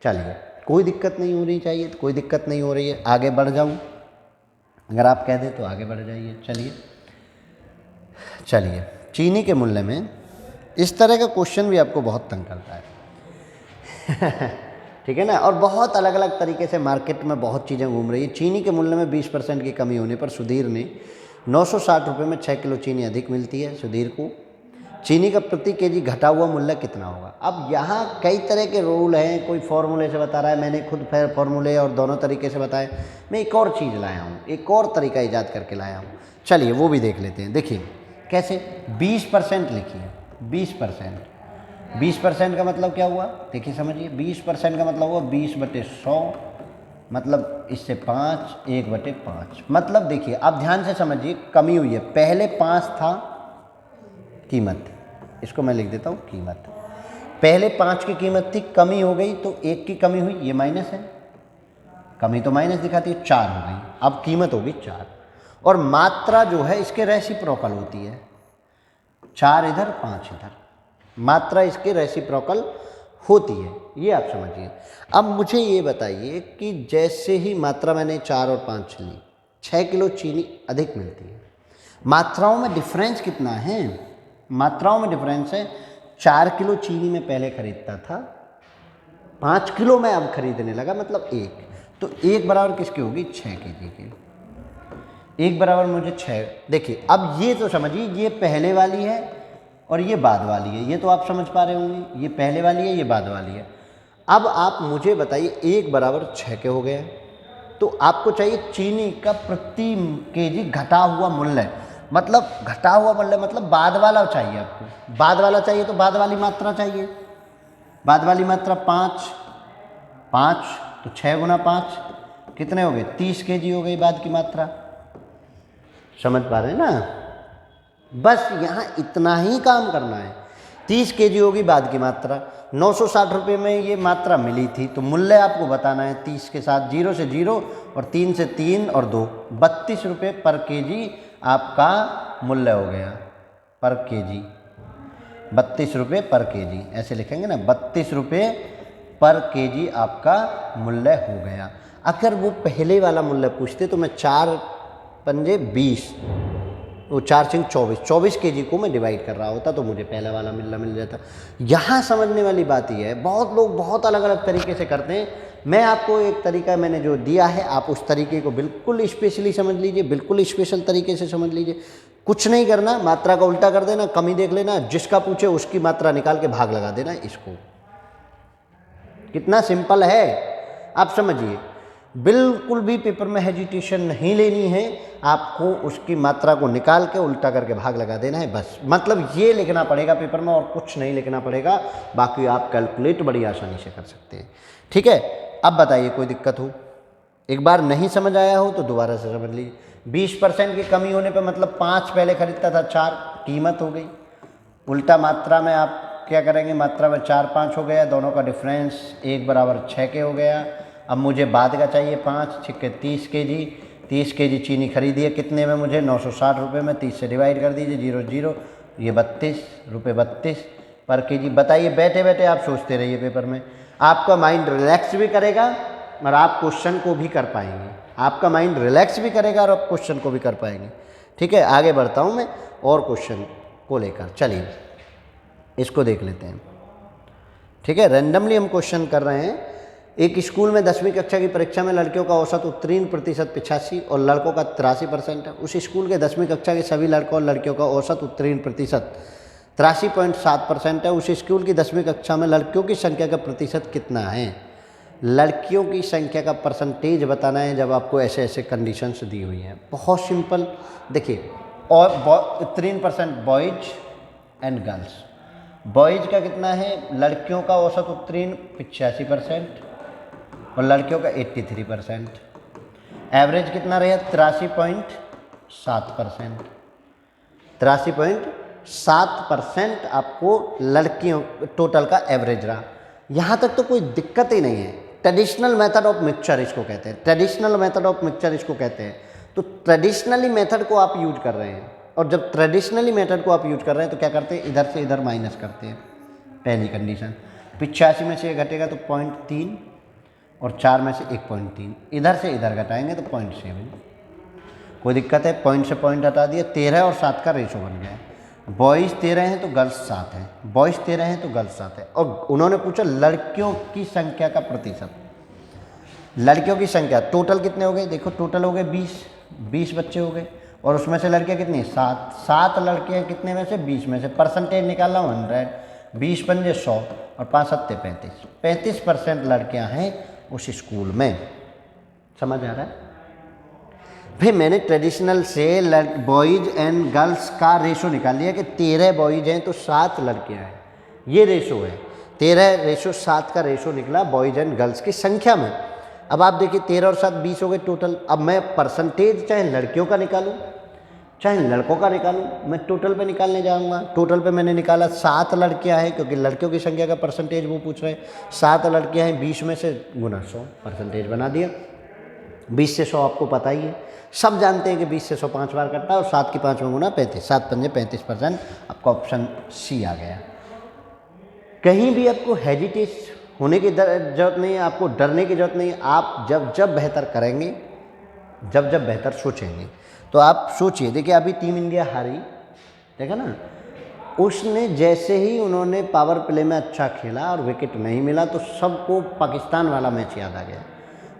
चलिए, कोई दिक्कत नहीं हो रही चाहिए, तो कोई दिक्कत नहीं हो रही है, आगे बढ़ जाऊं। अगर आप कह दें तो आगे बढ़ जाइए। चलिए चीनी के मूल्य में इस तरह का क्वेश्चन भी आपको बहुत तंग करता है ठीक है ना। और बहुत अलग अलग तरीके से मार्केट में बहुत चीज़ें घूम रही है। चीनी के मूल्य में 20% की कमी होने पर सुधीर ने 960 रुपये में 6 किलो चीनी अधिक मिलती है सुधीर को। चीनी का प्रति केजी घटा हुआ मूल्य कितना होगा। अब यहाँ कई तरह के रूल हैं, कोई फॉर्मूले से बता रहा है, मैंने खुद फॉर्मूले और दोनों तरीके से बताए। मैं एक और चीज़ लाया हूँ, एक और तरीका ईजाद करके लाया हूँ, चलिए वो भी देख लेते हैं। देखिए कैसे, 20% लिखिए, 20%। 20% का मतलब क्या हुआ, देखिए समझिए, 20% का मतलब हुआ 20/100, मतलब इससे 5, 1/5। मतलब देखिए अब ध्यान से समझिए, कमी हुई है। पहले 5 था कीमत, इसको मैं लिख देता हूँ कीमत। पहले 5 की कीमत थी, कमी हो गई तो 1 की कमी हुई, ये माइनस है, कमी तो माइनस दिखाती है, 4 हो गई, अब कीमत होगी 4। और मात्रा जो है इसके रेसिप्रोकल होती है, 4 इधर 5 इधर, मात्रा इसके रेसिप्रोकल होती है, ये आप समझिए। अब मुझे ये बताइए कि जैसे ही मात्रा मैंने 4 और 5 ली, 6 किलो चीनी अधिक मिलती है। मात्राओं में डिफरेंस कितना है, मात्राओं में डिफरेंस है। 4 किलो चीनी में पहले खरीदता था, 5 किलो में अब खरीदने लगा, मतलब 1। तो 1 बराबर किसकी होगी, 6 केजी की। 1 बराबर मुझे 6। देखिए अब ये तो समझिए, ये पहले वाली है और ये बाद वाली है, ये तो आप समझ पा रहे होंगे, ये पहले वाली है, ये बाद वाली है। अब आप मुझे बताइए 1 बराबर 6 के हो गए, तो आपको चाहिए चीनी का प्रति केजी घटा हुआ मूल्य, मतलब घटा हुआ मूल्य मतलब बाद वाला चाहिए आपको, बाद वाला चाहिए तो बाद वाली मात्रा चाहिए। बाद वाली मात्रा 5, 5 तो 6 गुना 5 कितने हो गए, 30 केजी हो गई बाद की मात्रा। समझ पा रहे हैं ना, बस यहाँ इतना ही काम करना है। 30 केजी होगी बाद की मात्रा, 960 रुपये में ये मात्रा मिली थी, तो मूल्य आपको बताना है 30 के साथ, 0 से 0 और 3 से 3 और 2, 32 रुपये पर केजी आपका मूल्य हो गया, पर केजी 32 रुपये पर केजी, ऐसे लिखेंगे ना, 32 रुपये पर केजी आपका मूल्य हो गया। अगर वो पहले वाला मूल्य पूछते तो मैं 4 पंजे 20, वो 4 सिंह 24, 24 केजी को मैं डिवाइड कर रहा होता तो मुझे पहला वाला मिल जाता। यहाँ समझने वाली बात ये है, बहुत लोग बहुत अलग अलग तरीके से करते हैं। मैं आपको एक तरीका मैंने जो दिया है, आप उस तरीके को बिल्कुल स्पेशली समझ लीजिए, बिल्कुल स्पेशल तरीके से समझ लीजिए। कुछ नहीं करना, मात्रा का उल्टा कर देना, कमी देख लेना, जिसका पूछे उसकी मात्रा निकाल के भाग लगा देना इसको। कितना सिंपल है आप समझिए, बिल्कुल भी पेपर में हेजिटेशन नहीं लेनी है, आपको उसकी मात्रा को निकाल के उल्टा करके भाग लगा देना है बस। मतलब ये लिखना पड़ेगा पेपर में और कुछ नहीं लिखना पड़ेगा, बाकी आप कैलकुलेट बड़ी आसानी से कर सकते हैं। ठीक है, अब बताइए कोई दिक्कत हो, एक बार नहीं समझ आया हो तो दोबारा से समझ लीजिए। 20% की कमी होने पर मतलब 5 पहले खरीदता था, 4 कीमत हो गई, उल्टा मात्रा में आप क्या करेंगे, मात्रा में 4 5 हो गया, दोनों का डिफरेंस 1 बराबर 6 के हो गया। अब मुझे बाद का चाहिए 5, 6 30 केजी, 30 केजी चीनी खरीदी है कितने में, मुझे 960 रुपये में, 30 से डिवाइड कर दीजिए, 0 0, ये 32 रुपये 32 पर केजी। बताइए, बैठे बैठे आप सोचते रहिए, पेपर में आपका माइंड रिलैक्स भी करेगा और आप क्वेश्चन को भी कर पाएंगे, आपका माइंड रिलैक्स भी करेगा और आप क्वेश्चन को भी कर पाएंगे। ठीक है, आगे बढ़ता हूँ मैं और क्वेश्चन को लेकर, चलिए इसको देख लेते हैं। ठीक है, रैंडमली हम क्वेश्चन कर रहे हैं। एक स्कूल में 10वीं कक्षा की परीक्षा में लड़कियों का औसत उत्तीर्ण प्रतिशत 85 और लड़कों का 83% है। उस स्कूल के 10वीं कक्षा के सभी लड़कों और लड़कियों का औसत उत्तीर्ण प्रतिशत 83.7% है। उस स्कूल की 10वीं कक्षा में लड़कियों की संख्या का प्रतिशत कितना है। लड़कियों की संख्या का परसेंटेज बताना है जब आपको ऐसे ऐसे कंडीशंस दी हुई हैं। बहुत सिंपल, देखिए, और उत्तीर्ण percent boys and girls. Boys का कितना है, लड़कियों का औसत उत्तीर्ण 85% और लड़कियों का 83%। एवरेज कितना रहा, 83.7%। 83.7% आपको लड़कियों टोटल का एवरेज रहा। यहाँ तक तो कोई दिक्कत ही नहीं है। ट्रेडिशनल मेथड ऑफ मिक्सचर इसको कहते हैं, ट्रेडिशनल मेथड ऑफ मिक्सचर इसको कहते हैं। तो ट्रेडिशनली मेथड को आप यूज कर रहे हैं, और जब ट्रेडिशनली मेथड को आप यूज कर रहे हैं तो क्या करते हैं, इधर से इधर माइनस करते हैं। पहली कंडीशन, 85 में से घटेगा तो 0.3 और 4 में से 1.3, इधर से इधर घटाएंगे तो 0.7। कोई दिक्कत है, पॉइंट से पॉइंट हटा दिया, 13 और 7 का रेशो बन गया। बॉयज़ 13 हैं तो गर्ल्स 7 हैं, बॉयज़ 13 हैं तो गर्ल्स 7 है। और उन्होंने पूछा लड़कियों की संख्या का प्रतिशत। लड़कियों की संख्या टोटल कितने हो गए, देखो टोटल हो गए 20 बच्चे हो गए, और उसमें से लड़कियां कितनी, 7, 7 लड़कियां कितने में से, 20 में से। परसेंटेज निकाल रहा हूँ 100, 20 पंजे 100 और 5 सत्ते 35, 35% लड़कियां हैं उस स्कूल में। समझ आ रहा है? फिर मैंने ट्रेडिशनल से बॉयज़ एंड गर्ल्स का रेशो निकाल लिया कि 13 बॉयज़ हैं तो 7 लड़कियां हैं, ये रेशो है। 13:7 का रेशो निकला बॉयज़ एंड गर्ल्स की संख्या में। अब आप देखिए 13 और 7 20 हो गए टोटल। अब मैं परसेंटेज चाहे लड़कियों का निकालूं चाहे लड़कों का निकालूं, मैं टोटल पे निकालने जाऊंगा। टोटल पे मैंने निकाला 7 लड़कियां हैं, क्योंकि लड़कियों की संख्या का परसेंटेज वो पूछ रहे हैं। 7 लड़कियां हैं, 20 में से गुना 100, परसेंटेज बना दिया। 20 से 100 आपको पता ही है, सब जानते हैं कि 20 से 100 5 बार कटता है और 7 की 5 में गुना 35, 7 पंजे 35%। आपका ऑप्शन सी आ गया। कहीं भी आपको हेजिटेट होने की जरूरत नहीं है, आपको डरने की जरूरत नहीं है। आप जब बेहतर करेंगे, जब बेहतर सोचेंगे। तो आप सोचिए, देखिए अभी टीम इंडिया हारी, देखा ना, उसने जैसे ही उन्होंने पावर प्ले में अच्छा खेला और विकेट नहीं मिला तो सबको पाकिस्तान वाला मैच याद आ गया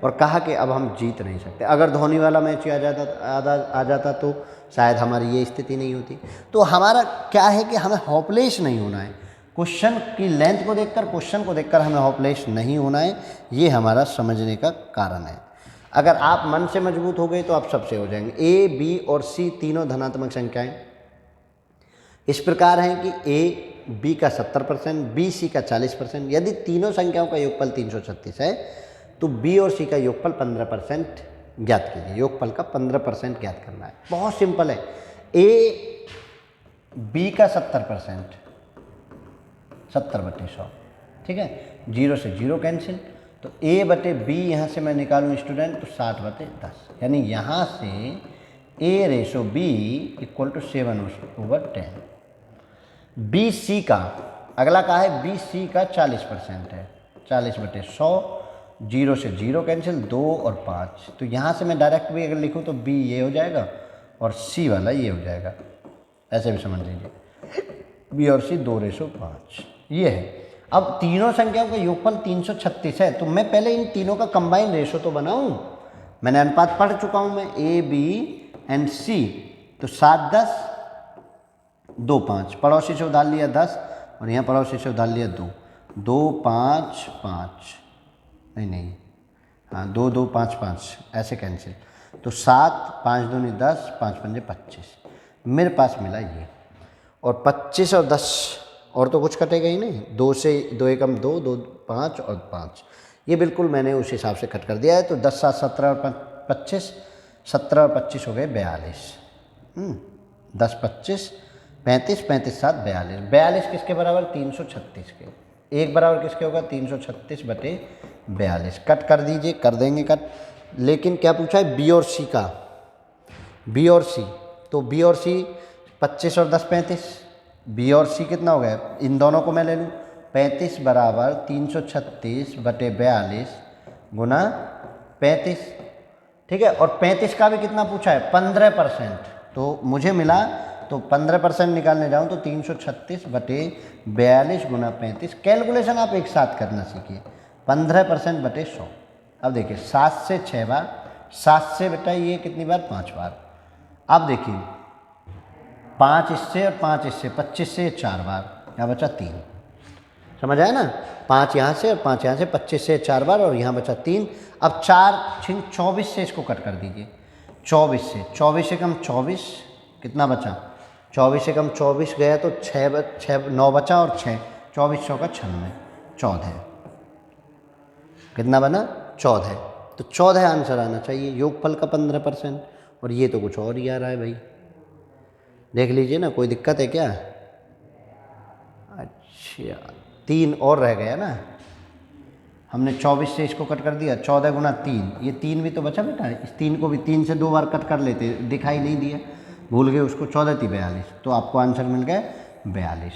और कहा कि अब हम जीत नहीं सकते। अगर धोनी वाला मैच आ जाता तो शायद हमारी ये स्थिति नहीं होती। तो हमारा क्या है कि हमें होपलेस नहीं होना है। क्वेश्चन की लेंथ को देखकर, क्वेश्चन को देखकर हमें होपलेस नहीं होना है। ये हमारा समझने का कारण है। अगर आप मन से मजबूत हो गए तो आप सबसे हो जाएंगे। ए, बी और सी तीनों धनात्मक संख्याएं इस प्रकार हैं कि ए, बी का 70%, बी, सी का 40%। यदि तीनों संख्याओं का योगफल 336 है तो बी और सी का योगफल 15% ज्ञात कीजिए। योगफल का 15% ज्ञात करना है, बहुत सिंपल है। ए, बी का 70%, 70/100, ठीक है। 0 से 0 कैंसिल, तो ए बटे बी यहाँ से मैं निकालूँ स्टूडेंट तो 60/10, यानी यहाँ से A ratio B equal to 7/10। B C का अगला का है, बी सी का 40% है, 40/100, 0 से 0 कैंसिल, 2 और 5। तो यहाँ से मैं डायरेक्ट भी अगर लिखूँ तो बी ये हो जाएगा और सी वाला ये हो जाएगा, ऐसे भी समझ लीजिए। बी और सी 2:5 ये है। अब तीनों संख्याओं का योगफल 336 है, तो मैं पहले इन तीनों का कंबाइन रेशो तो बनाऊं। मैंने अनुपात पढ़ चुका हूं मैं, ए, बी एंड सी। तो 7 10 2 5, पड़ोसी से उधार लिया 10 और यहाँ पड़ोसी से उधार लिया 2, 2 5 5, नहीं, हाँ 2 2 5 5 ऐसे कैंसिल। तो 7 5 दूनी 10, 5 पंजे 25, मेरे पास मिला ये। और 25 और 10 और तो कुछ कटेगा ही नहीं, 2 से 2 एकम 2, 2 5 और 5, ये बिल्कुल मैंने उस हिसाब से कट कर दिया है। तो 10 7 17 और 25, 17 और 25 हो गए 42। 10 25 35, 35 7 42, 42 किसके बराबर, 336 के। एक बराबर किसके होगा, 336/42। कट कर दीजिए, कर देंगे कट। लेकिन क्या पूछा है, बी और सी का, बी और सी। तो बी और सी 25 और 10 35, बी और सी कितना हो गया, इन दोनों को मैं ले लूँ, 35 बराबर 336/42 गुना 35, ठीक है। और 35 का भी कितना पूछा है, 15%। तो मुझे मिला, तो 15% निकालने जाऊँ तो 336/42 गुना 35। कैलकुलेशन आप एक साथ करना सीखिए, 15%/100। अब देखिए 7 से 6 बार, 7 से बेटा ये कितनी बार, 5 बार। अब देखिए 5 इससे और 5 इससे, 25 से 4 बार, यहाँ बचा 3। समझ आया ना, 5 यहाँ से और 5 यहाँ से, 25 से 4 बार और यहाँ बचा 3। अब 4 6 24 से इसको कट कर दीजिए, 24 से, 24 से कम 24 कितना बचा, 24 से कम 24 गया तो 9 बचा और 6, 24 6 का 96, 14 कितना बना, 14। तो 14 आंसर आना चाहिए, योगफल का 15%। और ये तो कुछ और ही आ रहा है भाई, देख लीजिए ना, कोई दिक्कत है क्या। अच्छा 3 और रह गया ना, हमने 24 से इसको कट कर दिया, 14 गुना 3, ये 3 भी तो बचा बेटा, इस 3 को भी 3 से 2 बार कट कर लेते, दिखाई नहीं दिया, भूल गए उसको, 14 थी 42, तो आपको आंसर मिल गया 42।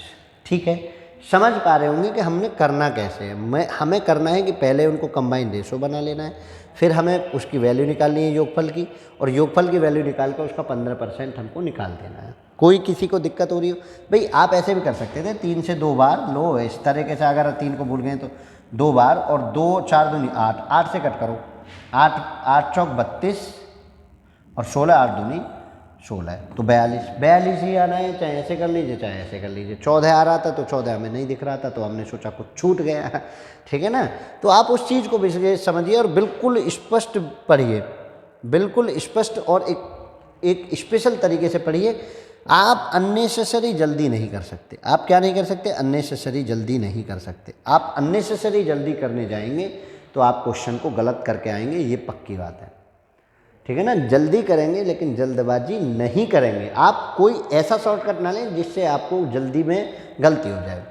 ठीक है, समझ पा रहे होंगे कि हमने करना कैसे है। हमें करना है कि पहले उनको कंबाइन रेशो बना लेना है, फिर हमें उसकी वैल्यू निकालनी है योगफल की, और योगफल की वैल्यू निकाल कर उसका 15% हमको निकाल देना है। कोई किसी को दिक्कत हो रही हो भाई, आप ऐसे भी कर सकते थे, 3 से 2 बार लो, इस तरीके से अगर 3 को भूल गए तो 2 बार, और 2 4 दूनी 8, 8 से कट करो, 8 8 चौक 32 और 16 8 दूनी 16, तो 42 ही आना है, चाहे ऐसे कर लीजिए चाहे ऐसे कर लीजिए। 14 आ रहा था तो 14 हमें नहीं दिख रहा था, तो हमने सोचा कुछ छूट गया, ठीक है ना। तो आप उस चीज़ को भी समझिए और बिल्कुल स्पष्ट पढ़िए, बिल्कुल स्पष्ट और एक स्पेशल तरीके से पढ़िए। आप अननेसेसरी जल्दी नहीं कर सकते। आप क्या नहीं कर सकते? अननेसेसरी जल्दी नहीं कर सकते। आप अननेसेसरी जल्दी करने जाएंगे तो आप क्वेश्चन को गलत करके आएंगे, ये पक्की बात है, ठीक है ना। जल्दी करेंगे लेकिन जल्दबाजी नहीं करेंगे। आप कोई ऐसा शॉर्टकट ना लें जिससे आपको जल्दी में गलती हो जाए।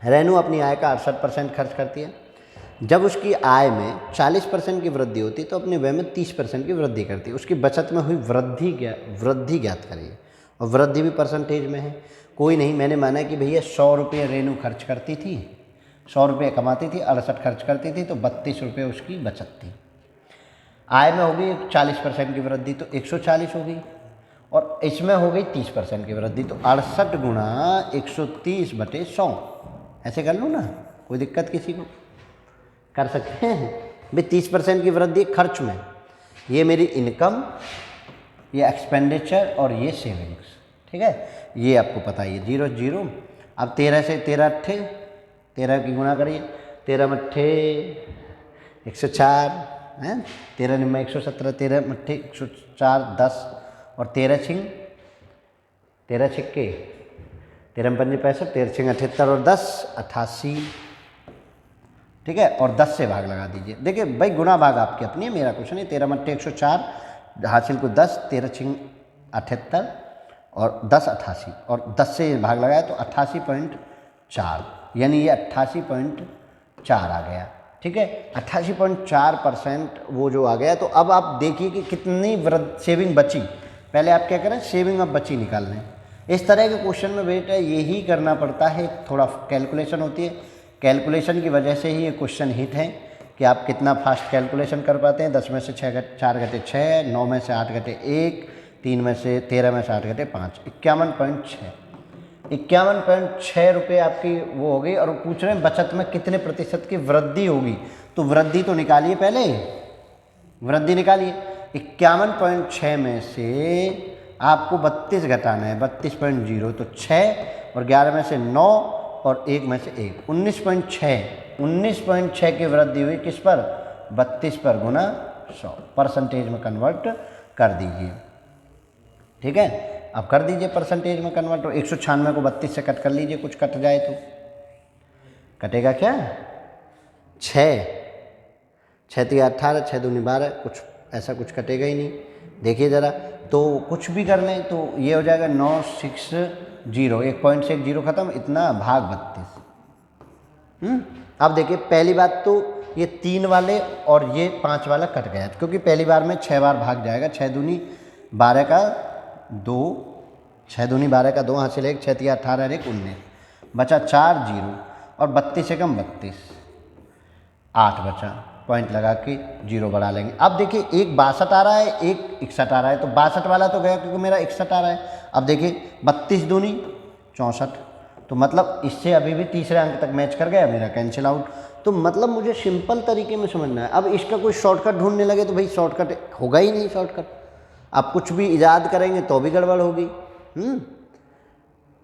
रेनू अपनी आय का 68% खर्च करती है। जब उसकी आय में 40% की वृद्धि होती है तो अपने व्यय में 30% की वृद्धि करती है। उसकी बचत में हुई वृद्धि ज्ञात करिए, और वृद्धि भी परसेंटेज में है। कोई नहीं, मैंने माना कि भैया 100 रुपये रेनू खर्च करती थी, 100 रुपये कमाती थी, 68 खर्च करती थी, तो 32 रुपये उसकी बचत थी। आय में होगी 40% की वृद्धि तो 140 होगी, और इसमें हो गई 30% की वृद्धि तो 68 गुणा 130/100। ऐसे कर लो ना, कोई दिक्कत किसी को? कर सकते हैं भाई। 30% की वृद्धि खर्च में, ये मेरी इनकम, ये एक्सपेंडिचर और ये सेविंग्स, ठीक है। ये आपको पता है, ये 0 0। अब 13 से 13 अट्ठे, 13 की गुणा करिए, 13 मट्ठे 104 हैं, 13 निम्मा 117, 13 मट्ठे 104, 10 और 13 छिंग 13 छिक्के 13 पंजे 65, 13 छिंग 78 और 10 88, ठीक है। और 10 से भाग लगा दीजिए। देखिए भाई, गुणा भाग आपकी अपनी है, मेरा क्वेश्चन है। 13 मट्ठे 104, हासिल को 10, 13 छिंग 78 और 10 88, और 10 से भाग लगाया तो 88.4, यानी ये 88.4 आ गया, ठीक है। 88.4% वो जो आ गया। तो अब आप देखिए कि कितनी सेविंग बची। पहले आप क्या करें, सेविंग अब बची निकाल लें। इस तरह के क्वेश्चन में बेटा यही करना पड़ता है, थोड़ा कैलकुलेशन होती है। कैलकुलेशन की वजह से ही ये क्वेश्चन हिट है कि आप कितना फास्ट कैलकुलेशन कर पाते हैं। 10 में से 4 घटे 6, 9 में से 8 घटे 1, 3 में से 13 में से 8 घटे 5, 51.6। 51.6 रुपये आपकी वो हो गई। और पूछ रहे हैं बचत में कितने प्रतिशत की वृद्धि होगी, तो वृद्धि तो निकालिए, पहले वृद्धि निकालिए। 51.6 में से आपको 32 घटाना है, 32.0 तो 6, और 11 में से 9 और 1 में से 1, 19.6 की वृद्धि हुई। किस पर? 32 पर गुना 100, परसेंटेज में कन्वर्ट कर दीजिए, ठीक है। अब कर दीजिए परसेंटेज में कन्वर्ट। 196 को 32 से कट कर लीजिए, कुछ कट जाए तो कटेगा क्या? 6 6 18, 6 दूनी 12, कुछ ऐसा कुछ कटेगा ही नहीं। देखिए ज़रा, तो कुछ भी कर लें तो ये हो जाएगा 960, 1 पॉइंट से 1 0 खत्म, इतना भाग 32। अब देखिए, पहली बात तो ये 3 वाले और ये 5 वाला कट गया, क्योंकि पहली बार में 6 बार भाग जाएगा। 6 दूनी 12 का 2, 6 दूनी 12 का 2 हासिल 1, 6 3 18 1 19, बचा 4 0, और 32 से कम 32, 8 बचा। पॉइंट लगा के 0 बढ़ा लेंगे। अब देखिए, एक 62 आ रहा है, एक 61 आ रहा है, तो 62 वाला तो गया क्योंकि मेरा 61 आ रहा है। अब देखिए 32 दूनी 64, तो मतलब इससे अभी भी तीसरे अंक तक मैच कर गया, मेरा कैंसिल आउट। तो मतलब मुझे सिंपल तरीके में समझना है। अब इसका कोई शॉर्टकट ढूंढने लगे तो भाई शॉर्टकट होगा ही नहीं। शॉर्टकट आप कुछ भी ईजाद करेंगे तो भी गड़बड़ होगी।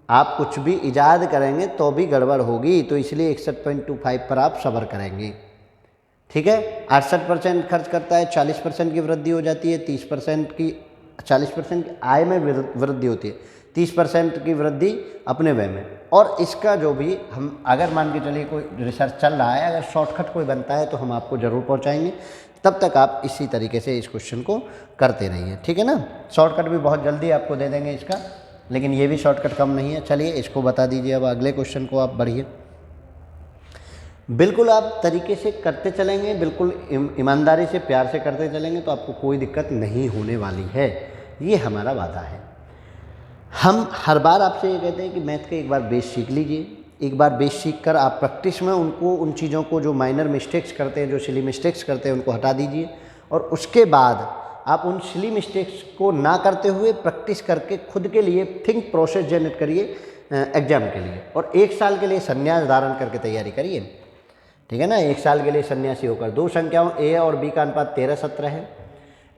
आप कुछ भी ईजाद करेंगे तो भी गड़बड़ होगी। तो इसलिए 61.25 पर आप सब्र करेंगे, ठीक है। 68% खर्च करता है, 40% की वृद्धि हो जाती है, 40% की आय में वृद्धि होती है, 30% की वृद्धि अपने व्यय में। और इसका जो भी हम अगर मान के चलिए कोई रिसर्च चल रहा है, अगर शॉर्टकट कोई बनता है तो हम आपको ज़रूर पहुंचाएंगे। तब तक आप इसी तरीके से इस क्वेश्चन को करते रहिए, ठीक है ना। शॉर्टकट भी बहुत जल्दी आपको दे देंगे इसका, लेकिन ये भी शॉर्टकट कम नहीं है। चलिए इसको बता दीजिए। अब अगले क्वेश्चन को आप बढ़िए। बिल्कुल आप तरीके से करते चलेंगे, बिल्कुल ईमानदारी से प्यार से करते चलेंगे तो आपको कोई दिक्कत नहीं होने वाली है, ये हमारा वादा है। हम हर बार आपसे ये कहते हैं कि मैथ के एक बार बेस सीख लीजिए। एक बार बेस सीख कर आप प्रैक्टिस में उन चीज़ों को जो माइनर मिस्टेक्स करते हैं, जो सिली मिस्टेक्स करते हैं, उनको हटा दीजिए। और उसके बाद आप उन सिली मिस्टेक्स को ना करते हुए प्रैक्टिस करके खुद के लिए थिंक प्रोसेस जनरेट करिए एग्जाम के लिए। और 1 साल के लिए संन्यास धारण करके तैयारी करिए, ठीक है ना। 1 साल के लिए सन्यासी होकर 2 संख्याओं ए और बी का अनुपात 13-17 है।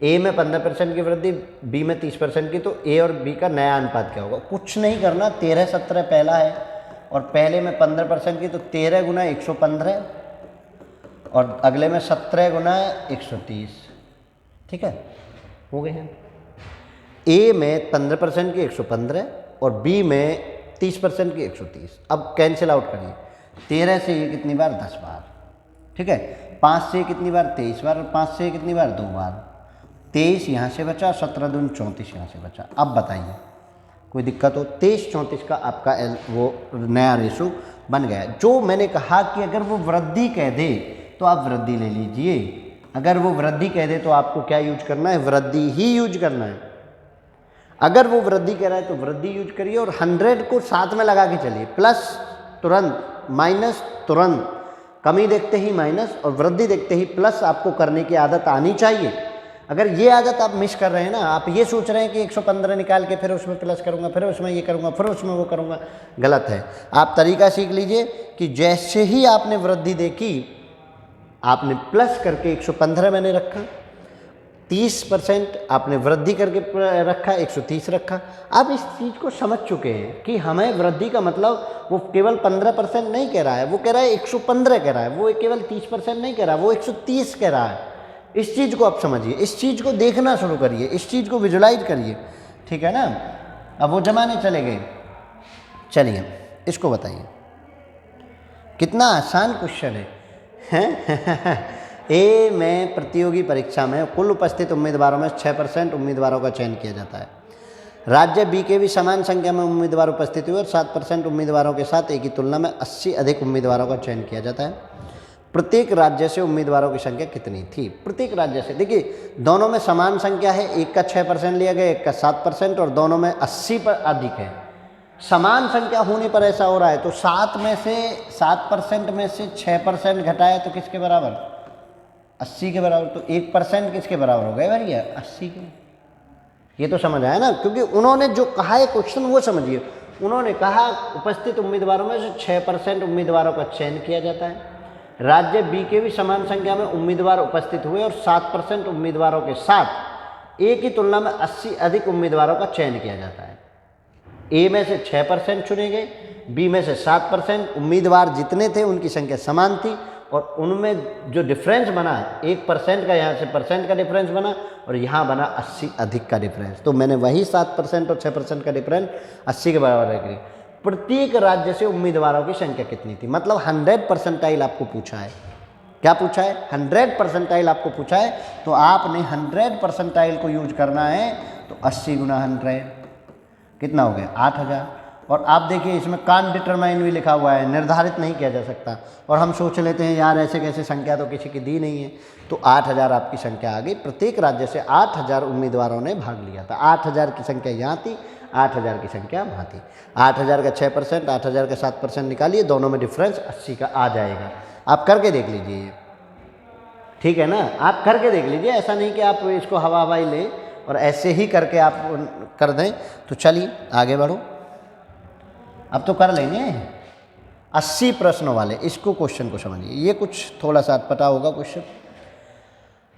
ए में 15% की वृद्धि, बी में 30% की, तो ए और बी का नया अनुपात क्या होगा? कुछ नहीं करना, 13-17 पहला है और पहले में 15% की, तो 13 गुना 115 और अगले में 17 गुना 130। ठीक है, हो गए हैं। ए में 15% की 115 और बी में 30% की 130। अब कैंसिल आउट करिए, 13 से ये कितनी बार? 10 बार। ठीक है, 5 से कितनी बार? 23 बार। और 5 से कितनी बार? 2 बार। 23 यहाँ से बचा, 17 दूनी 34 यहाँ से बचा। अब बताइए कोई दिक्कत हो? 23-34 का आपका वो नया रेशो बन गया। जो मैंने कहा कि अगर वो वृद्धि कह दे तो आप वृद्धि ले लीजिए, अगर वो वृद्धि कह दे तो आपको क्या यूज करना है? वृद्धि ही यूज करना है। अगर वो वृद्धि कह रहा है तो वृद्धि यूज करिए और 100 को साथ में लगा के चलिए, प्लस तुरंत, माइनस तुरंत, कमी देखते ही माइनस और वृद्धि देखते ही प्लस आपको करने की आदत आनी चाहिए। अगर ये आदत आप मिस कर रहे हैं ना, आप ये सोच रहे हैं कि 115 निकाल के फिर उसमें प्लस करूंगा, फिर उसमें ये करूंगा, फिर उसमें वो करूंगा, गलत है। आप तरीका सीख लीजिए कि जैसे ही आपने वृद्धि देखी, आपने प्लस करके 115 मैंने रखा, 30% आपने वृद्धि करके रखा, 130 रखा। आप इस चीज़ को समझ चुके हैं कि हमें वृद्धि का मतलब वो केवल 15% नहीं कह रहा है, वो कह रहा है 115 कह रहा है, वो केवल 30% नहीं कह रहा है, वो 130 कह रहा है। इस चीज़ को आप समझिए, इस चीज़ को देखना शुरू करिए, इस चीज़ को विजुलाइज करिए। ठीक है ना? अब वो जमाने चले गए। चलिए इसको बताइए, कितना आसान क्वेश्चन है। ए में प्रतियोगी परीक्षा में कुल उपस्थित उम्मीदवारों में 6% उम्मीदवारों का चयन किया जाता है। राज्य बी के भी समान संख्या में उम्मीदवार उपस्थित हुए और 7% उम्मीदवारों के साथ ए की तुलना में 80 अधिक उम्मीदवारों का चयन किया जाता है। प्रत्येक राज्य से उम्मीदवारों की संख्या कितनी थी? प्रत्येक राज्य से, देखिए दोनों में समान संख्या है, एक का 6% लिया गया, एक का 7%, और दोनों में 80 पर अधिक है। समान संख्या होने पर ऐसा हो रहा है, तो 7% में से 6% घटाया तो किसके बराबर? 80 के बराबर। तो 1% किसके बराबर हो गए भैया? 80 के। ये तो समझ आया ना, क्योंकि उन्होंने जो कहा है क्वेश्चन वो समझिए। उन्होंने कहा उपस्थित उम्मीदवारों में से 6% उम्मीदवारों का चयन किया जाता है, राज्य बी के भी समान संख्या में उम्मीदवार उपस्थित हुए और 7% उम्मीदवारों के साथ ए की तुलना में 80 अधिक उम्मीदवारों का चयन किया जाता है। ए में से 6% चुने गए, बी में से 7%। उम्मीदवार जितने थे उनकी संख्या समान थी और उनमें जो डिफरेंस बना, 1% का यहाँ से परसेंट का डिफरेंस बना और यहाँ बना 80 अधिक का डिफरेंस। तो मैंने वही 7% और 6% का डिफरेंस 80 के बराबर रख ली। प्रत्येक राज्य से उम्मीदवारों की संख्या कितनी थी? मतलब 100 परसेंटाइल आपको पूछा है। क्या पूछा है? 100 परसेंटाइल आपको पूछा है, तो आपने 100 परसेंटाइल को यूज करना है। तो 80 गुना 100 कितना हो गया? 8000। और आप देखिए इसमें कान डिटरमाइन भी लिखा हुआ है, निर्धारित नहीं किया जा सकता। और हम सोच लेते हैं यार ऐसे कैसे, संख्या तो किसी की दी नहीं है। तो 8000 आपकी संख्या आ गई। प्रत्येक राज्य से 8000 उम्मीदवारों ने भाग लिया था। 8000 की संख्या यहाँ थी, 8000 की संख्या वहाँ थी। 8000 का 6%, 8000 का 7% निकालिए, दोनों में डिफरेंस 80 का आ जाएगा। आप करके देख लीजिए ये, ठीक है ना? आप करके देख लीजिए, ऐसा नहीं कि आप इसको हवा हवाई लें और ऐसे ही करके आप कर दें। तो चलिए आगे बढ़ो, अब तो कर लेंगे। 80 प्रश्नों वाले इसको क्वेश्चन को समझिए, ये कुछ थोड़ा सा अटपटा होगा क्वेश्चन।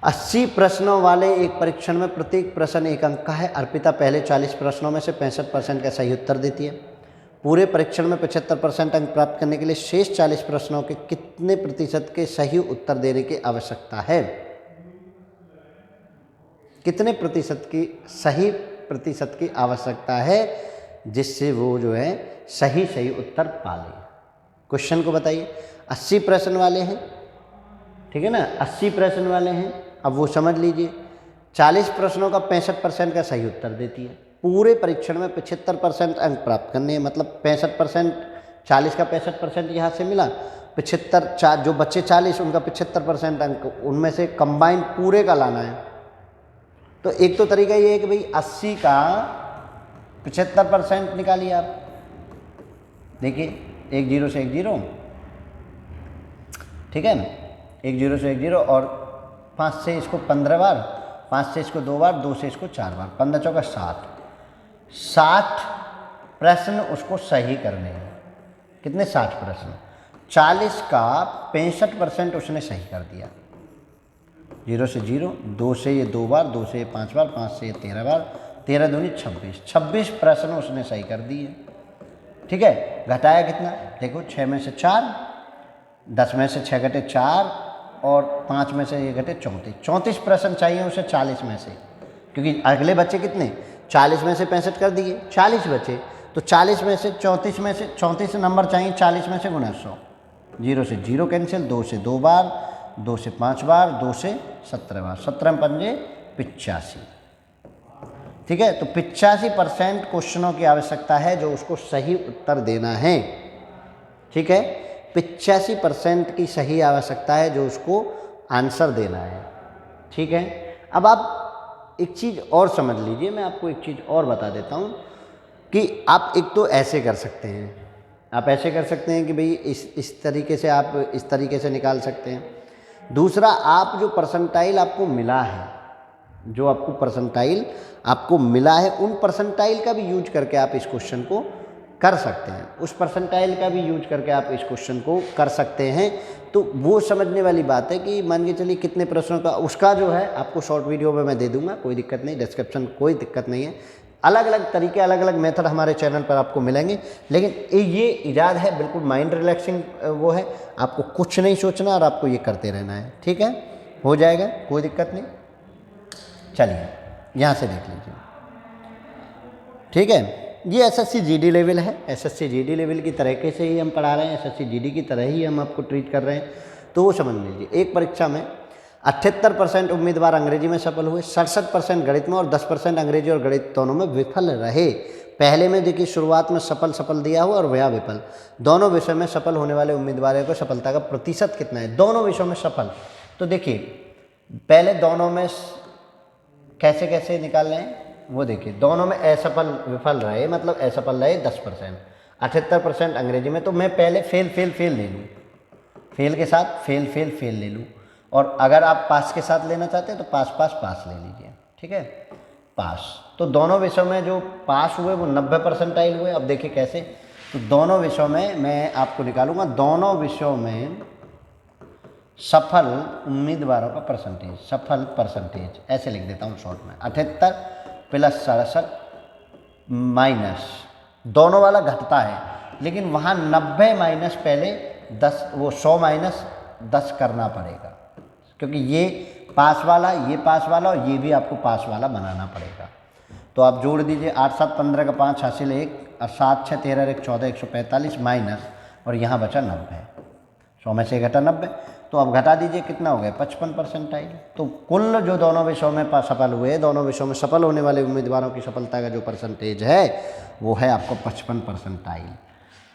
80 प्रश्नों वाले एक परीक्षण में प्रत्येक प्रश्न 1 अंक का है। अर्पिता पहले 40 प्रश्नों में से 65% का सही उत्तर देती है। पूरे परीक्षण में 75% अंक प्राप्त करने के लिए शेष 40 प्रश्नों के कितने प्रतिशत के सही उत्तर देने की आवश्यकता है? कितने प्रतिशत की सही प्रतिशत की आवश्यकता है जिससे वो जो है सही उत्तर पा ले? क्वेश्चन को बताइए। 80 प्रश्न वाले हैं, ठीक है ना? 80 प्रश्न वाले हैं। अब वो समझ लीजिए, 40 प्रश्नों का 65% का सही उत्तर देती है। पूरे परीक्षण में 75% अंक प्राप्त करने हैं, मतलब 65%, 40 का 65% यहाँ से मिला, 75 जो बच्चे 40 उनका 75% अंक उनमें से कंबाइंड पूरे का लाना है। तो एक तो तरीका ये है कि भाई 80 का 75% निकालिए आप। देखिए 1 0 से 1 0, ठीक है ना? 1 0 से 1 0 और 5 से इसको 15 बार, 5 से इसको 2 बार, 2 से इसको 4 बार, 15 चौका 60 प्रश्न उसको सही करने हैं। कितने? 60 प्रश्न। 40 का 65% उसने सही कर दिया। 0 से 0, 2 से ये 2 बार, 2 से ये 5 बार, 5 से ये 13 बार, 13 दूनी 26, 26 प्रश्न उसने सही कर दिए। ठीक है, घटाया कितना, देखो 6 में से 4, 10 में से 6 घटे 4 और 5 में से ये घटे 34, 34 प्रश्न चाहिए उसे 40 में से, क्योंकि अगले बच्चे कितने, 40 में से 65 कर दिए, 40 बचे, तो 40 में से 34 नंबर चाहिए, 40 में से गुना 100, 0 से 0 कैंसिल, 2 से 2 बार, 2 से 5 बार, 2 से 17 बार, 17 पंजे 85। ठीक है, तो 85% क्वेश्चनों की आवश्यकता है जो उसको सही उत्तर देना है। ठीक है, 85% की सही आवश्यकता है जो उसको आंसर देना है। ठीक है, अब आप एक चीज़ और समझ लीजिए, मैं आपको एक चीज़ और बता देता हूँ कि आप एक तो ऐसे कर सकते हैं, आप ऐसे कर सकते हैं कि भाई इस तरीके से आप इस तरीके से निकाल सकते हैं। दूसरा, आप जो परसेंटाइल आपको मिला है, जो आपको परसेंटाइल आपको मिला है, उन परसेंटाइल का भी यूज करके आप इस क्वेश्चन को कर सकते हैं, उस परसेंटाइल का भी यूज करके आप इस क्वेश्चन को कर सकते हैं। तो वो समझने वाली बात है कि मान के चलिए कितने प्रश्नों का, उसका जो है आपको शॉर्ट वीडियो में मैं दे दूंगा, कोई दिक्कत नहीं, डिस्क्रिप्शन कोई दिक्कत नहीं है। अलग अलग तरीके, अलग अलग मेथड हमारे चैनल पर आपको मिलेंगे, लेकिन ये इजाज़ है, बिल्कुल माइंड रिलैक्सिंग वो है, आपको कुछ नहीं सोचना और आपको ये करते रहना है। ठीक है, हो जाएगा, कोई दिक्कत नहीं। चलिए यहाँ से देख लीजिए। ठीक है, ये एसएससी जीडी लेवल है, एसएससी जीडी लेवल की तरीके से ही हम पढ़ा रहे हैं, एसएससी जीडी की तरह ही हम आपको ट्रीट कर रहे हैं। तो वो समझ लीजिए, एक परीक्षा में 78% उम्मीदवार अंग्रेजी में सफल हुए, 67% गणित में और 10% अंग्रेजी और गणित दोनों में विफल रहे। पहले में देखिए शुरुआत में सफल दिया हुआ और वया विफल, दोनों विषय में सफल होने वाले उम्मीदवारों को सफलता का प्रतिशत कितना है, दोनों विषयों में सफल। तो देखिए पहले दोनों में कैसे कैसे निकाल रहे हैं वो देखिए, दोनों में असफल विफल रहे, मतलब असफल रहे 10%, 78% अंग्रेजी में। तो मैं पहले फेल ले लूँ, फेल के साथ फेल ले लूँ, और अगर आप पास के साथ लेना चाहते हैं तो पास ले लीजिए। ठीक है, पास। तो दोनों विषयों में जो पास हुए वो 90 परसेंटाइल हुए। अब देखिए कैसे, तो दोनों विषयों में मैं आपको निकालूंगा, दोनों विषयों में सफल उम्मीदवारों का परसेंटेज, सफल परसेंटेज ऐसे लिख देता हूँ शॉर्ट में, 78 प्लस 67 माइनस, दोनों वाला घटता है, लेकिन वहाँ 90 माइनस पहले 10, वो 100 माइनस 10 करना पड़ेगा, क्योंकि ये पास वाला, ये पास वाला और ये भी आपको पास वाला बनाना पड़ेगा। तो आप जोड़ दीजिए, 8 7 15 का 5 हासिल 1 और 7 6 13 1 14 145 माइनस, और यहाँ बचा 90, 100 में से घटा 90, तो अब घटा दीजिए कितना हो गया, 55 परसेंटाइल। तो कुल जो दोनों विषयों में सफल हुए, दोनों विषयों में सफल होने वाले उम्मीदवारों की सफलता का जो परसेंटेज है वो है आपको 55 परसेंटाइल।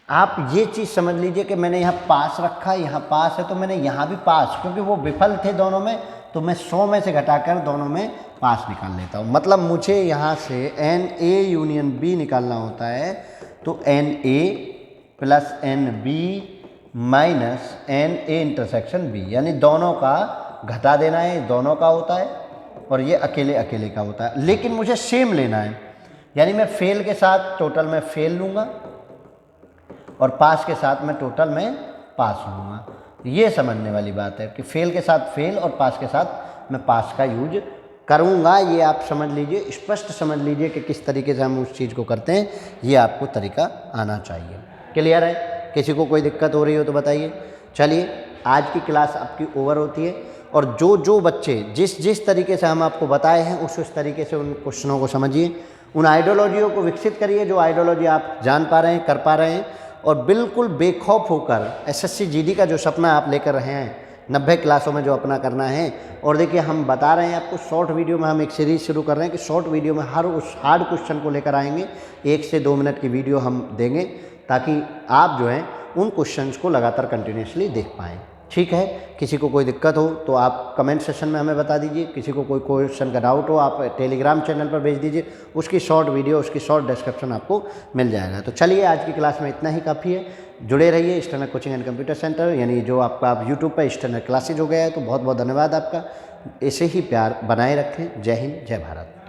आप ये चीज़ समझ लीजिए कि मैंने यहाँ पास रखा, यहाँ पास है तो मैंने यहाँ भी पास, क्योंकि वो विफल थे दोनों में, तो मैं 100 में से घटाकर दोनों में पास निकाल लेता हूँ। मतलब मुझे यहाँ से NA यूनियन B निकालना होता है, तो NA plus NB minus NA intersection B, यानी दोनों का घटा देना है, दोनों का होता है, और ये अकेले अकेले का होता है, लेकिन मुझे सेम लेना है, यानी मैं फेल के साथ टोटल में फेल लूँगा और पास के साथ मैं टोटल में पास लूँगा। ये समझने वाली बात है कि फेल के साथ फेल और पास के साथ मैं पास का यूज करूँगा। ये आप समझ लीजिए, स्पष्ट समझ लीजिए कि किस तरीके से हम उस चीज़ को करते हैं, ये आपको तरीका आना चाहिए। क्लियर है? किसी को कोई दिक्कत हो रही हो तो बताइए। चलिए, आज की क्लास आपकी ओवर होती है, और जो बच्चे जिस तरीके से हम आपको बताए हैं उस तरीके से उन क्वेश्चनों को समझिए, उन आइडियोलॉजियों को विकसित करिए जो आइडियोलॉजी आप जान पा रहे हैं, कर पा रहे हैं, और बिल्कुल बेखौफ होकर एसएससी जीडी का जो सपना आप लेकर रहे हैं 90 क्लासों में जो अपना करना है। और देखिए हम बता रहे हैं आपको, शॉर्ट वीडियो में हम एक सीरीज़ शुरू कर रहे हैं कि शॉर्ट वीडियो में हर उस हार्ड क्वेश्चन को लेकर आएंगे, 1 से 2 मिनट की वीडियो हम देंगे, ताकि आप जो है उन क्वेश्चंस को लगातार कंटिन्यूसली देख पाएँ। ठीक है, किसी को कोई दिक्कत हो तो आप कमेंट सेक्शन में हमें बता दीजिए, किसी को कोई क्वेश्चन का डाउट हो आप टेलीग्राम चैनल पर भेज दीजिए, उसकी शॉर्ट वीडियो, उसकी शॉर्ट डिस्क्रिप्शन आपको मिल जाएगा। तो चलिए, आज की क्लास में इतना ही काफ़ी है। जुड़े रहिए standard coaching and computer centre, यानी जो आपका आप यूट्यूब पर स्टैंडर्ड क्लासेज हो गया है, तो बहुत बहुत धन्यवाद आपका। ऐसे ही प्यार बनाए रखें। जय हिंद, जय भारत।